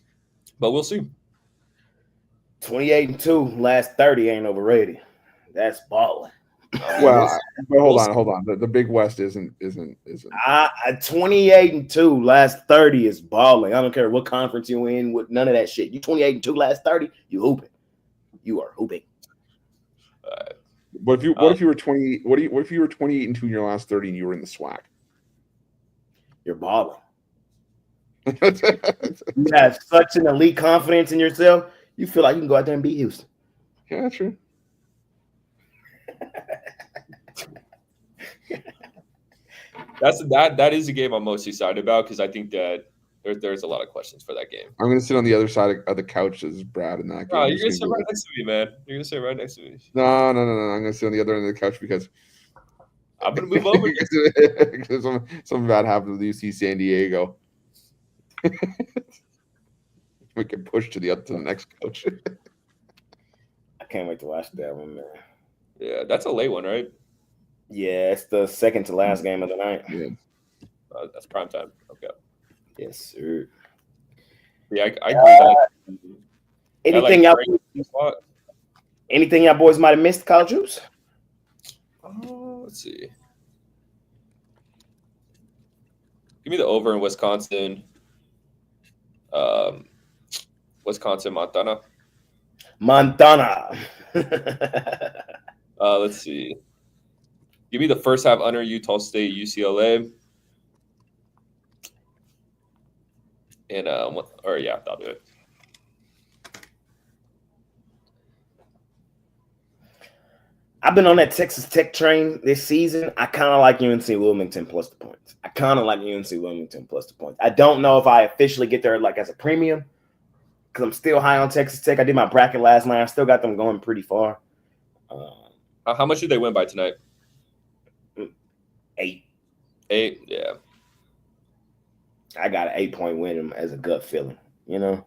but we'll see. 28-2 last 30 ain't overrated. That's balling. Well, but hold on. The Big West isn't. 28-2 last 30 is balling. I don't care what conference you in with none of that shit. You 28-2 last 30, you hooping. You are hooping. What if you were 20? What if you were 28-2 in your last 30 and you were in the SWAC? You're balling. You have such an elite confidence in yourself. You feel like you can go out there and beat Houston. Yeah, true. That is the game I'm most excited about because I think that there's a lot of questions for that game. I'm going to sit on the other side of the couch as Brad in that game. Oh, you're going to sit right next to me, man. You're going to sit right next to me. No. I'm going to sit on the other end of the couch because I'm going to move over. because something bad happened with UC San Diego. We can push to the next couch. I can't wait to watch that one, man. Yeah, that's a late one, right? Yeah, it's the second to last game of the night. Yeah. That's prime time. Okay. Yes, sir. Yeah, I agree. Anything y'all boys might have missed, college hoops? Let's see. Give me the over in Wisconsin. Wisconsin, Montana. Let's see. Give me the first half under Utah State, UCLA. And that'll do it. I've been on that Texas Tech train this season. I kind of like UNC Wilmington plus the points. I don't know if I officially get there like as a premium because I'm still high on Texas Tech. I did my bracket last night. I still got them going pretty far. How much did they win by tonight? 8. 8, yeah. I got an 8-point win as a gut feeling, We'll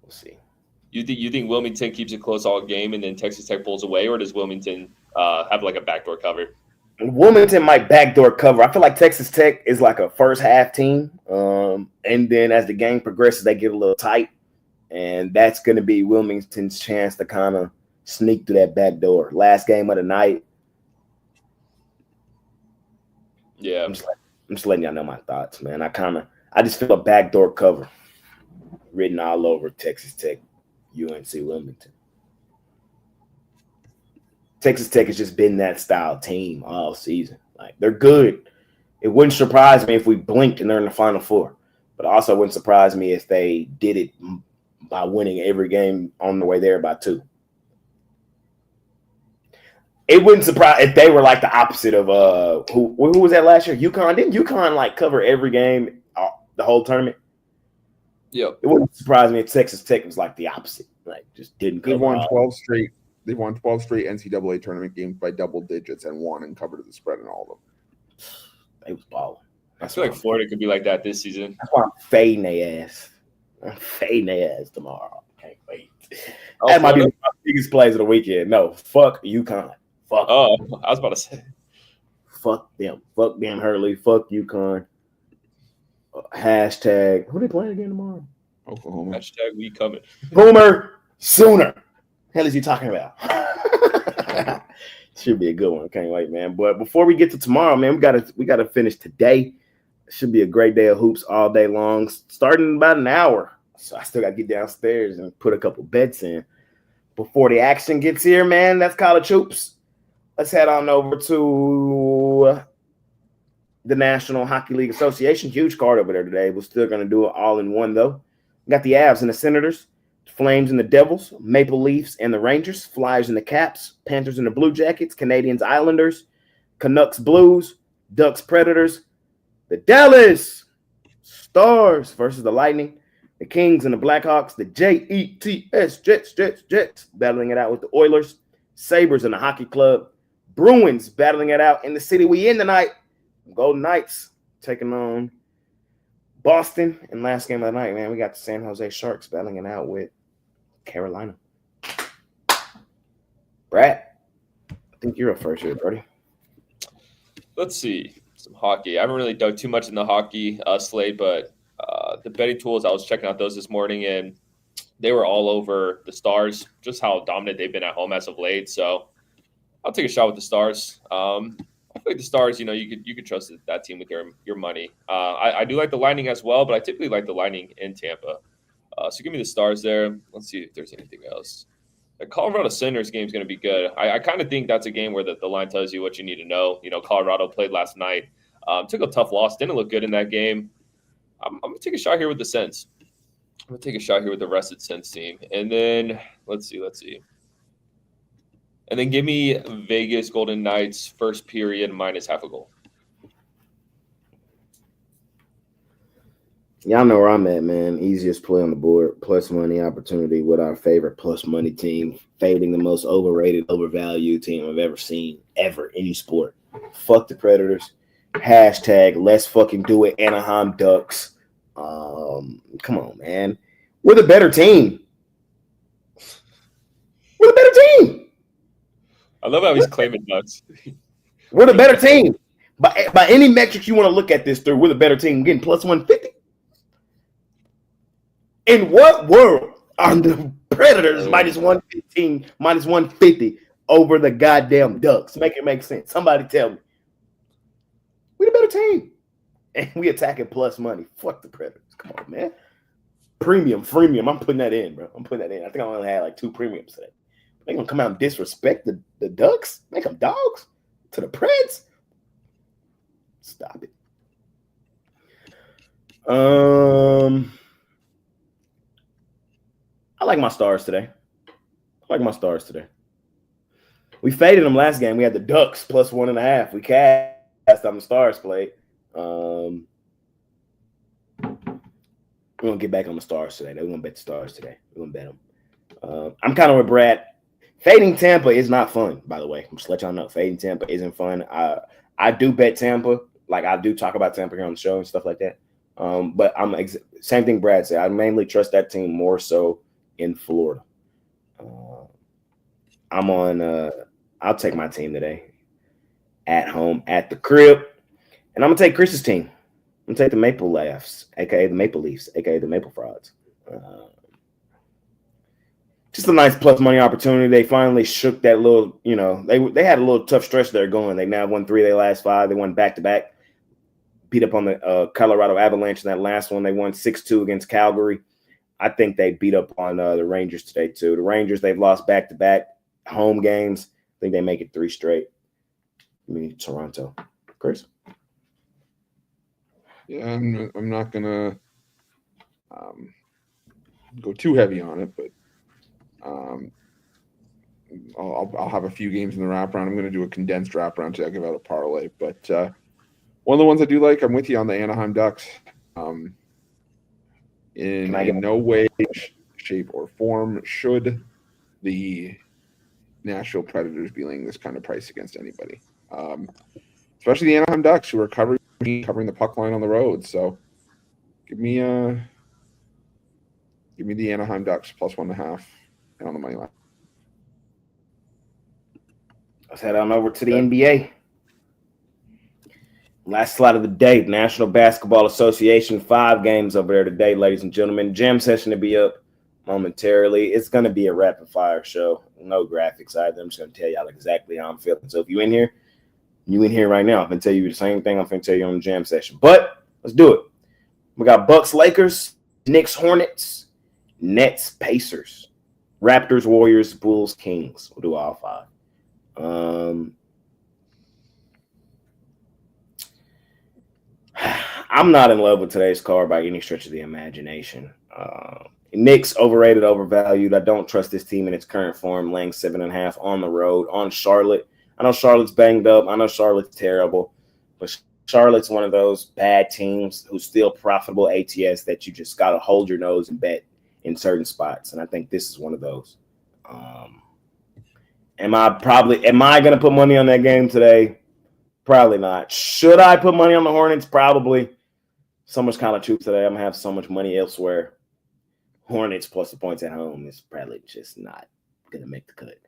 see. You think Wilmington keeps it close all game and then Texas Tech pulls away, or does Wilmington have like a backdoor cover? Wilmington might backdoor cover. I feel like Texas Tech is like a first half team, and then as the game progresses, they get a little tight, and that's going to be Wilmington's chance to kind of sneak through that back door. Last game of the night. Yeah, I'm just letting y'all know my thoughts, man. I just feel a backdoor cover written all over Texas Tech, UNC Wilmington. Texas Tech has just been that style team all season. Like, they're good. It wouldn't surprise me if we blinked and they're in the Final Four. But it also wouldn't surprise me if they did it by winning every game on the way there by 2. It wouldn't surprise if they were like the opposite of who was that last year? UConn. Didn't UConn like cover every game the whole tournament? Yep. It wouldn't surprise me if Texas Tech was like the opposite. Like, just didn't cover. They won 12 straight. They won 12 straight NCAA tournament games by double digits and won and covered the spread in all of them. They was balling. I feel like Florida could be like that this season. That's why I'm fading their ass. I'm fading their ass tomorrow. Can't wait. Oh, That might be one of my biggest plays of the weekend. No, fuck UConn. Fuck. Oh, I was about to say. Fuck them. Fuck Dan Hurley. Fuck UConn. Hashtag. Who they playing again tomorrow? Oklahoma. Hashtag we coming. Boomer Sooner. Hell is he talking about? Should be a good one. Can't wait, man. But before we get to tomorrow, man, we gotta finish today. Should be a great day of hoops all day long, starting in about an hour. So I still gotta get downstairs and put a couple bets in before the action gets here, man. That's college hoops. Let's head on over to the National Hockey League Association. Huge card over there today. We're still gonna do it all in one though. We got the Avs and the Senators, Flames and the Devils, Maple Leafs and the Rangers, Flyers and the Caps, Panthers and the Blue Jackets, Canadians Islanders, Canucks Blues, Ducks Predators, the Dallas Stars versus the Lightning, the Kings and the Blackhawks, the Jets, Jets battling it out with the Oilers, Sabres and the Hockey Club, Bruins battling it out in the city we in tonight, Golden Knights taking on Boston. And last game of the night, man, we got the San Jose Sharks battling it out with Carolina. Brad, I think you're up first here, buddy. Let's see. Some hockey. I haven't really dug too much in the hockey slate, but the betting tools, I was checking out those this morning, and they were all over the Stars, just how dominant they've been at home as of late. So I'll take a shot with the Stars. I feel like the Stars, you could trust that team with your money. I do like the Lightning as well, but I typically like the Lightning in Tampa. So give me the Stars there. Let's see if there's anything else. The Colorado Senators game is going to be good. I kind of think that's a game where the line tells you what you need to know. Colorado played last night. Took a tough loss. Didn't look good in that game. I'm going to take a shot here with the Sens. I'm going to take a shot here with the rested Sens team. And then, let's see. And then give me Vegas Golden Knights first period minus half a goal. Y'all know where I'm at, man. Easiest play on the board, plus money opportunity with our favorite plus money team, fading the most overrated, overvalued team I've ever seen, ever, any sport. Fuck the Predators. Hashtag let's fucking do it, Anaheim Ducks. Come on, man. We're the better team. We're the better team. I love how he's claiming Ducks. We're the better team. By any metrics you want to look at this through, we're the better team. We're getting plus 150. In what world are the Predators minus 115, minus 150 over the goddamn Ducks? Make it make sense. Somebody tell me. We the better team. And we attacking plus money. Fuck the Predators. Come on, man. Premium, freemium. I'm putting that in, bro. I'm putting that in. I think I only had like 2 premiums today. They gonna come out and disrespect the Ducks? Make them dogs? To the Preds? Stop it. I like my Stars today. We faded them last game. We had the Ducks plus 1.5. We cast on the Stars played. We're going to get back on the Stars today. We're going to bet the Stars today. We're going to bet them. I'm kind of with Brad. Fading Tampa is not fun, by the way. I'm just let y'all know. Fading Tampa isn't fun. I do bet Tampa. Like, I do talk about Tampa here on the show and stuff like that. But same thing Brad said. I mainly trust that team more so in Florida. I'll take my team today at home at the crib. And I'm going to take Chris's team. I'm going to take the Maple Laughs, a.k.a. the Maple Leafs, a.k.a. the Maple Frauds. Just a nice plus money opportunity. They finally shook that little, they had a little tough stretch there going. They now won 3 of their last 5. They won back-to-back. Beat up on the Colorado Avalanche in that last one. They won 6-2 against Calgary. I think they beat up on the Rangers today, too. The Rangers, they've lost back-to-back home games. I think they make it 3 straight. I mean, Toronto. Chris? Yeah, I'm not going to go too heavy on it, but I'll have a few games in the wraparound. I'm going to do a condensed wraparound today. I'll give out a parlay. But one of the ones I do like, I'm with you on the Anaheim Ducks. In no way, shape, or form should the Nashville Predators be laying this kind of price against anybody, especially the Anaheim Ducks, who are covering the puck line on the road. So give me the Anaheim Ducks plus 1.5 on the money line. Let's head on over to the NBA. Last slide of the day, National Basketball Association, 5 games over there today, ladies and gentlemen. Jam session to be up momentarily. It's going to be a rapid fire show. No graphics either. I'm just going to tell y'all exactly how I'm feeling. So if you in here right now, I'm going to tell you the same thing I'm going to tell you on the jam session. But let's do it. We got Bucks, Lakers, Knicks, Hornets, Nets, Pacers, Raptors, Warriors, Bulls, Kings. We'll do all 5. I'm not in love with today's card by any stretch of the imagination. Knicks overrated, overvalued. I don't trust this team in its current form, laying 7.5 on the road on Charlotte. I know Charlotte's banged up. I know Charlotte's terrible, but Charlotte's one of those bad teams who's still profitable ATS that you just got to hold your nose and bet in certain spots. And I think this is one of those. Am I going to put money on that game today? Probably not. Should I put money on the Hornets? Probably. So much kind of truth today. I'm going to have so much money elsewhere. Hornets plus the points at home is probably just not going to make the cut.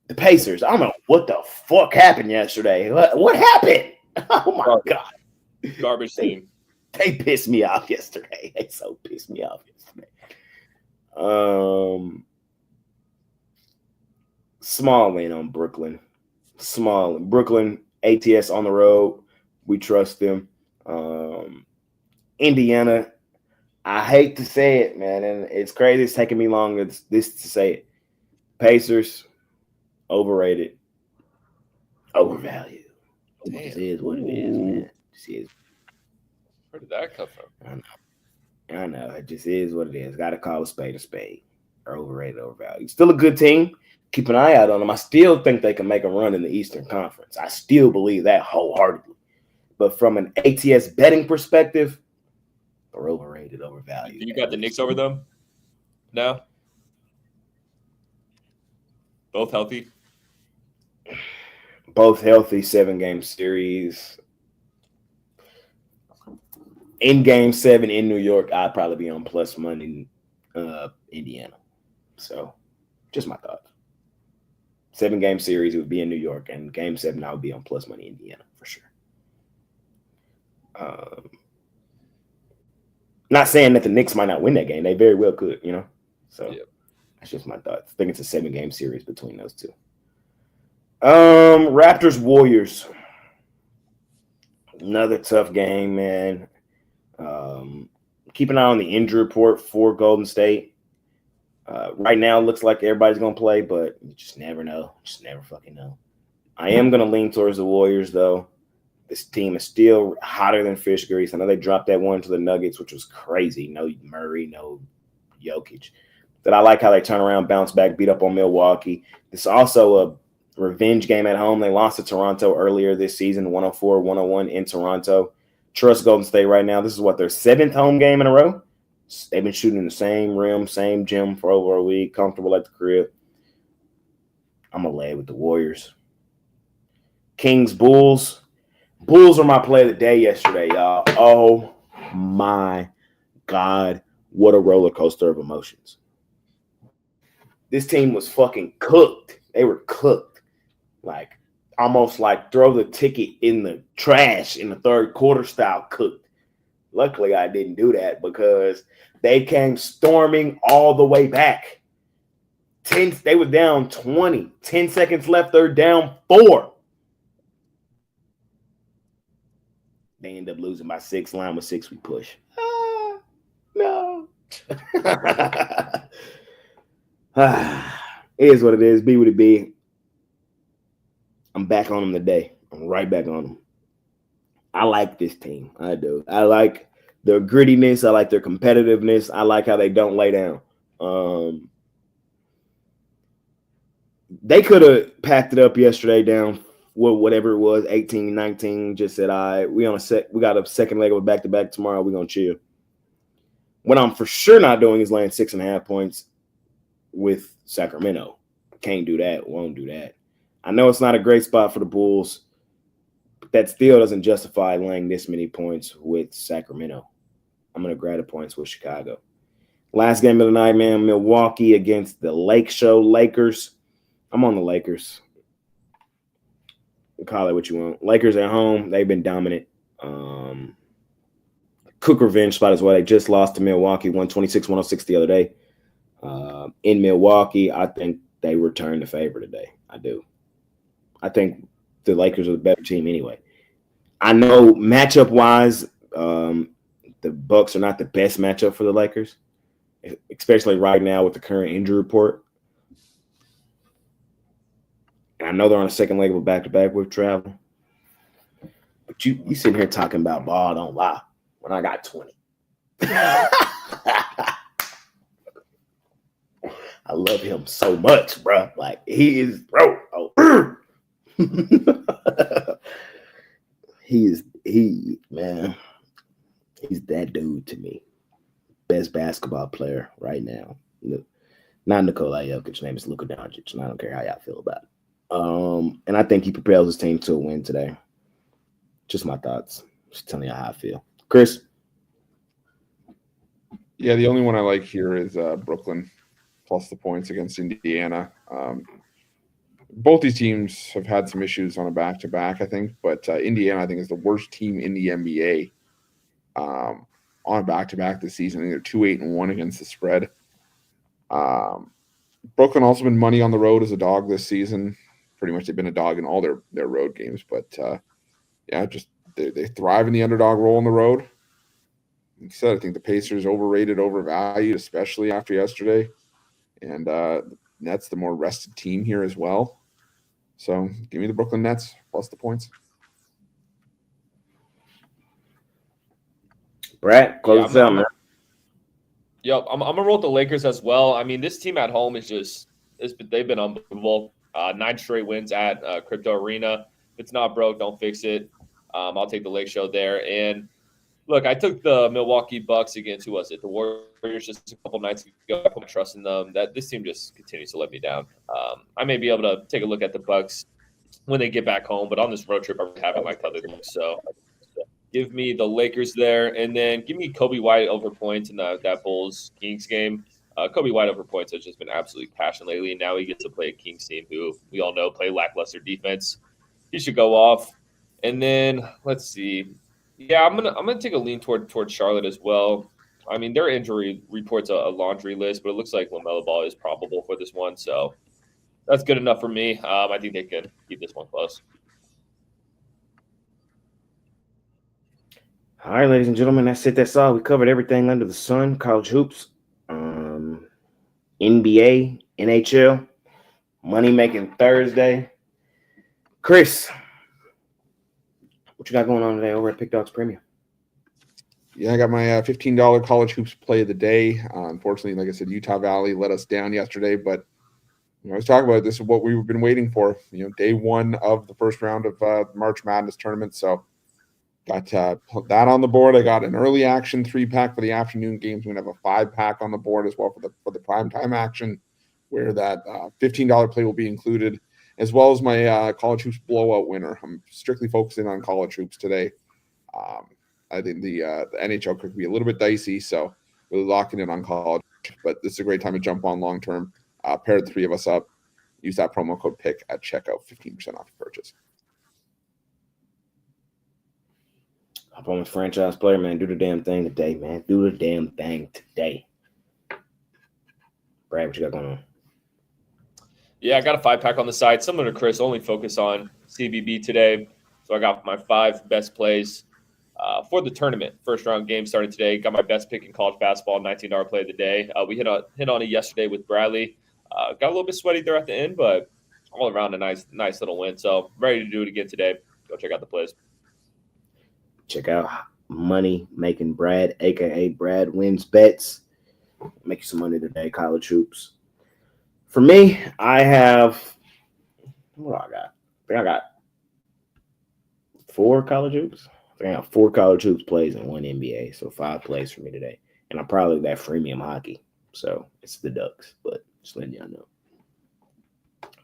The Pacers, I don't know what the fuck happened yesterday. What happened? Oh, my God. Garbage team. They pissed me off yesterday. They so pissed me off yesterday. Small lean on Brooklyn. Brooklyn, ATS on the road. We trust them. Indiana, I hate to say it, man, and it's crazy. It's taking me longer to say it. Pacers, overrated, overvalued. It is what it is, man. It just is. Where did that come from? I know. It just is what it is. Got to call a spade a spade. Or overrated, overvalued. Still a good team. Keep an eye out on them. I still think they can make a run in the Eastern Conference. I still believe that wholeheartedly. But from an ATS betting perspective, they're overrated, overvalued. You got the Knicks over them now? Both healthy? Both healthy, 7-game series. In Game 7 in New York, I'd probably be on plus money Indiana. So, just my thoughts. 7-game series, it would be in New York, and Game 7, I would be on plus money Indiana for sure. Not saying that the Knicks might not win that game. They very well could, you know. So That's just my thoughts. I think it's a 7-game series between those two. Raptors, Warriors. Another tough game, man. Keep an eye on the injury report for Golden State. Right now, it looks like everybody's going to play, but you just never know. Just never fucking know. I am going to lean towards the Warriors, though. This team is still hotter than fish grease. I know they dropped that one to the Nuggets, which was crazy. No Murray, no Jokic. But I like how they turn around, bounce back, beat up on Milwaukee. It's also a revenge game at home. They lost to Toronto earlier this season, 104-101 in Toronto. Trust Golden State right now. This is their 7th home game in a row. They've been shooting in the same rim, same gym for over a week, comfortable at the crib. I'm going to lay with the Warriors. Kings, Bulls. Bulls are my play of the day yesterday, y'all. Oh, my God. What a roller coaster of emotions. This team was fucking cooked. They were cooked. Like, almost like throw the ticket in the trash in the third quarter style cooked. Luckily, I didn't do that because they came storming all the way back. They were down 20. 10 seconds left. They're down 4. They end up losing by 6. Line with 6, we push. No. It is what it is. Be what it be. I'm back on them today. I'm right back on them. I like this team. I do. I like their grittiness. I like their competitiveness. I like how they don't lay down. They could have packed it up yesterday down whatever it was, 18-19, just said, all right, we got a second leg of a back-to-back tomorrow. We're going to chill. What I'm for sure not doing is laying 6.5 points with Sacramento. Can't do that. Won't do that. I know it's not a great spot for the Bulls, but that still doesn't justify laying this many points with Sacramento. I'm going to grab the points with Chicago. Last game of the night, man, Milwaukee against the Lake Show Lakers. I'm on the Lakers. Call it what you want. Lakers at home, they've been dominant. Cook revenge spot as well. They just lost to Milwaukee, 126-106 the other day. In Milwaukee, I think they return the favor today. I do. I think the Lakers are the better team anyway. I know matchup-wise, the Bucks are not the best matchup for the Lakers, especially right now with the current injury report. And I know they're on the second leg of a back-to-back with travel. But you sitting here talking about ball don't lie when I got 20. I love him so much, bro. Like, he is, bro. Oh. Man, he's that dude to me. Best basketball player right now. Not Nikola Jokic. His name is Luka Doncic, and I don't care how y'all feel about it. And I think he propels his team to a win today. Just my thoughts. Just telling you how I feel. Chris? Yeah, the only one I like here is Brooklyn plus the points against Indiana. Both these teams have had some issues on a back-to-back, I think, but Indiana, I think, is the worst team in the NBA on a back-to-back this season. I think they're 2-8-1 against the spread. Brooklyn also been money on the road as a dog this season. Pretty much they've been a dog in all their road games, but just they thrive in the underdog role on the road. Like I said, I think the Pacers overrated, overvalued, especially after yesterday. And Nets, the more rested team here as well. So give me the Brooklyn Nets plus the points. Brad, close out, man. Yep, I'm gonna roll with the Lakers as well. I mean, this team at home is they've been unbelievable. 9 straight wins at Crypto Arena. If it's not broke, don't fix it. I'll take the Lake Show there. And look, I took the Milwaukee Bucks against, who was it? The Warriors just a couple nights ago. I put my trust in them. This team just continues to let me down. I may be able to take a look at the Bucks when they get back home, but on this road trip, I haven't liked how they look. So give me the Lakers there, and then give me Kobe White over points in that Bulls Kings game. Kobe White over points has just been absolutely passionate lately. Now he gets to play a Kings team who we all know play lackluster defense. He should go off. And then let's see. Yeah, I'm gonna take a lean toward Charlotte as well. I mean, their injury reports a laundry list, but it looks like LaMelo Ball is probable for this one, so that's good enough for me. I think they can keep this one close. All right, ladies and gentlemen, that's it. That's all. We covered everything under the sun. College hoops, NBA, NHL, Money Making Thursday. Chris, what you got going on today over at Pick Dogs Premium? Yeah, I got my $15 college hoops play of the day. Unfortunately, like I said, Utah Valley let us down yesterday, but I was talking about this is what we've been waiting for. Day one of the first round of March Madness tournament. So got that on the board. I got an early action 3-pack for the afternoon games. We're gonna have a 5-pack on the board as well for the primetime action, where that $15 play will be included, as well as my college hoops blowout winner. I'm strictly focusing on college hoops today. I think the NHL could be a little bit dicey, so really locking in on college. But this is a great time to jump on long term. Pair the 3 of us up. Use that promo code PICK at checkout, 15% off your purchase. Hop on with franchise player, man. Do the damn thing today, man. Do the damn thing today. Brad, what you got going on? Yeah, I got a 5-pack on the side. Similar to Chris, only focus on CBB today. So I got my 5 best plays for the tournament. First round game started today. Got my best pick in college basketball, $19 play of the day. We hit on it yesterday with Bradley. Got a little bit sweaty there at the end, but all around a nice little win. So ready to do it again today. Go check out the plays. Check out Money Making Brad, a.k.a. Brad Wins Bets. Make you some money today, college hoops. For me, I have – what do I got? I think I got 4 college hoops. I have 4 college hoops plays and 1 NBA, so 5 plays for me today. And I'm probably that freemium hockey, so it's the Ducks, but just letting y'all know.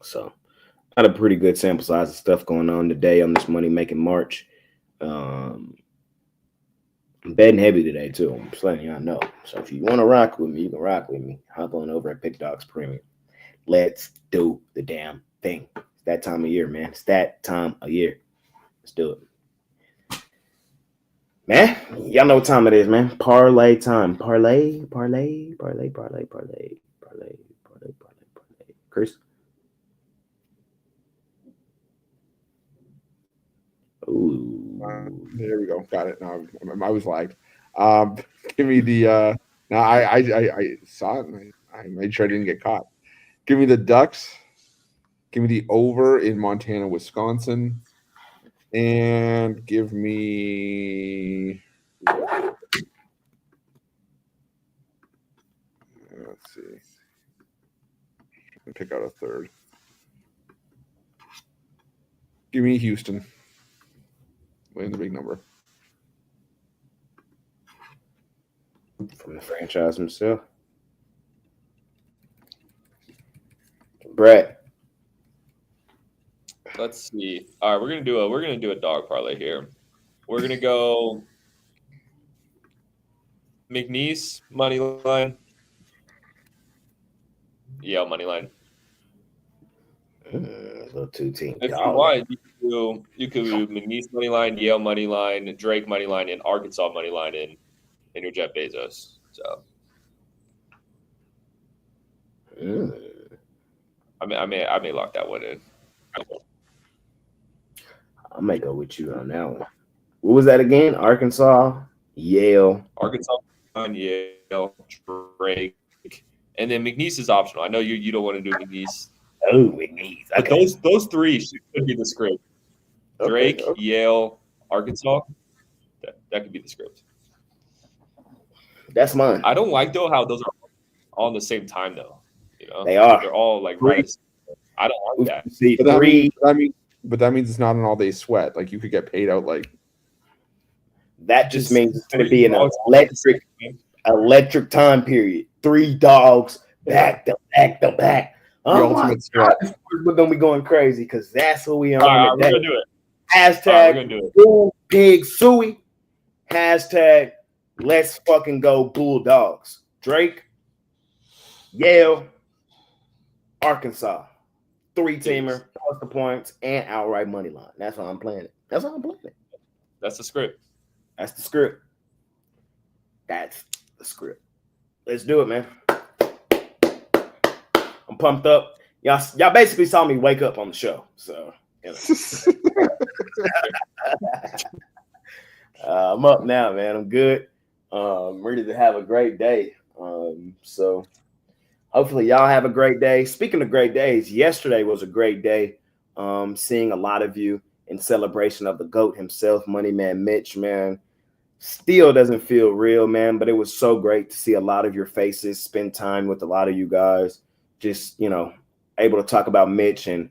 So got a pretty good sample size of stuff going on today on this Money Making March. I'm betting heavy today, too. I'm just letting y'all know. So if you want to rock with me, you can rock with me. Hop on over at Pick Dogs Premium. Let's do the damn thing. that time of year, man. It's that time of year. Let's do it. Man, y'all know what time it is, man. Parlay time. Parlay. Chris? Ooh. There we go. Got it. No, I was lagged. Give me the. Now I saw it. And I made sure I didn't get caught. Give me the Ducks. Give me the over in Montana, Wisconsin, and give me. Let's see. Pick out a third. Give me Houston. Laying the big number. From the franchise himself. Brett. Let's see. All right, we're gonna do a dog parlay here. We're gonna go McNeese money line. Yale money line. Little 2-team. If you want, you could do McNeese money line, Yale money line, Drake money line, and Arkansas money line in your Jeff Bezos. So I may lock that one in. I may go with you on that one. What was that again? Arkansas, Yale. Arkansas, Yale, Drake, and then McNeese is optional. I know you don't want to do McNeese. Oh, McNeese. Okay. But those three should be the script. Drake, Okay. Yale, Arkansas. That could be the script. That's mine. I don't like though how those are all in the same time though. You know, They are. They're all like right. I don't like that. See, But that means it's not an all-day sweat. Like you could get paid out. Like that just means it's going to be an electric time period. 3 dogs back to back to back. Oh my God, we're going to be going crazy because that's who we are. All right, we're going to do it. Hashtag Bull Pig Suey. Hashtag let's fucking go Bulldogs. Drake, Yale, Arkansas. 3-teamer, plus the points, and outright money line. That's how I'm playing it. That's how I'm playing it. That's the script. That's the script. That's the script. Let's do it, man. I'm pumped up. Y'all basically saw me wake up on the show. So you know. I'm up now, man. I'm good. I'm ready to have a great day. So hopefully y'all have a great day. Speaking of great days, yesterday was a great day. Seeing a lot of you in celebration of the GOAT himself, Money Man Mitch, man. Still doesn't feel real, man, but it was so great to see a lot of your faces, spend time with a lot of you guys, just, you know, able to talk about Mitch and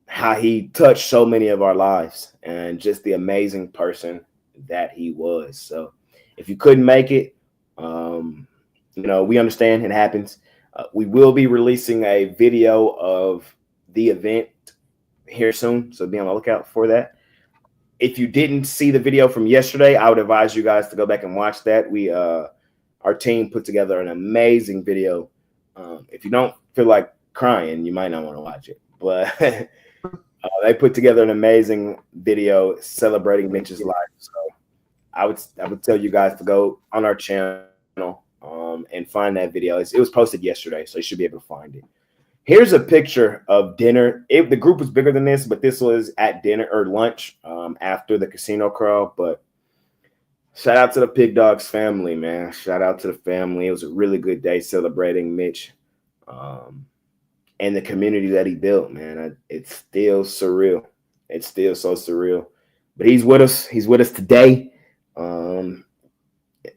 how he touched so many of our lives and just the amazing person that he was. So if you couldn't make it, you know, we understand it happens. We will be releasing a video of the event here soon, so be on the lookout for that. If you didn't see the video from yesterday, I would advise you guys to go back and watch that. Our team put together an amazing video. If you don't feel like crying, you might not want to watch it, but they put together an amazing video celebrating Mitch's life. So I would tell you guys to go on our channel and find that video. It was posted yesterday, so you should be able to find it. Here's a picture of dinner. The group was bigger than this, but this was at dinner or lunch after the casino crawl. But shout out to the Pig Dogs family, man. Shout out to the family. It was a really good day celebrating Mitch and the community that he built, man. It's still surreal. It's still so surreal. But he's with us. He's with us today.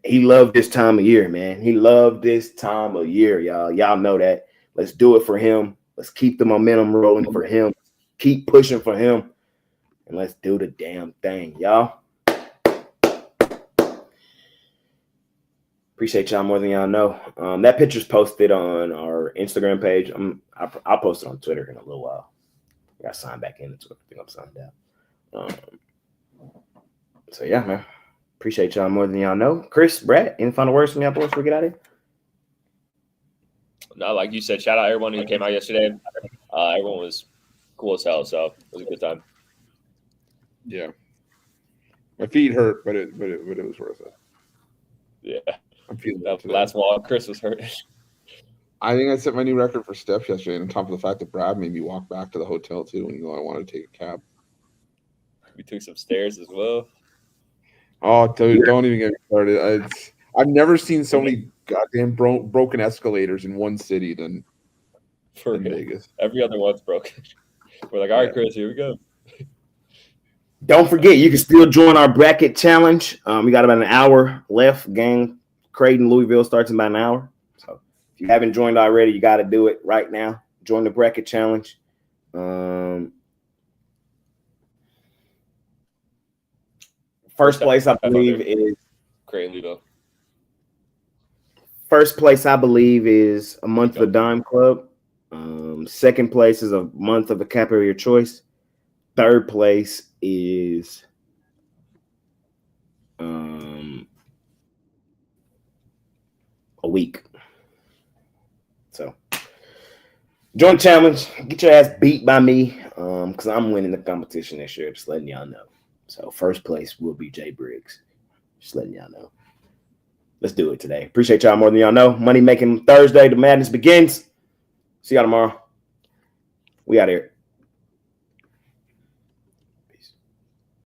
He loved this time of year, man. He loved this time of year, y'all. Y'all know that. Let's do it for him. Let's keep the momentum rolling for him. Keep pushing for him. And let's do the damn thing, y'all. Appreciate y'all more than y'all know. That picture's posted on our Instagram page. I'll post it on Twitter in a little while. I got signed back in. I think I'm signed out. So, yeah, man. Appreciate y'all more than y'all know. Chris, Brad, any final words from y'all boys before we get out of here? No, like you said, shout out everyone who came out yesterday. Everyone was cool as hell. So it was a good time. Yeah. My feet hurt, but it was worth it. Yeah. I'm feeling it That today. last while Chris was hurt. I think I set my new record for steps yesterday, and on top of the fact that Brad made me walk back to the hotel too, and I wanted to take a cab. We took some stairs as well. Oh, dude, don't even get me started. I've never seen so many goddamn broken escalators in one city than For in real. Vegas. Every other one's broken. We're like, all right, Chris, here we go. Don't forget, you can still join our bracket challenge. We got about an hour left. Game Creighton, Louisville starts in about an hour. So if you haven't joined already, you got to do it right now. Join the bracket challenge. First place, I believe, is Creighton, Louisville. First place, I believe, is a month of the Dime Club. Second place is a month of the Cap of your choice. Third place is a week. So join the challenge. Get your ass beat by me because I'm winning the competition this year. Just letting y'all know. So first place will be Jay Briggs. Just letting y'all know. Let's do it today. Appreciate y'all more than y'all know. Money making Thursday. The madness begins. See y'all tomorrow. We out here.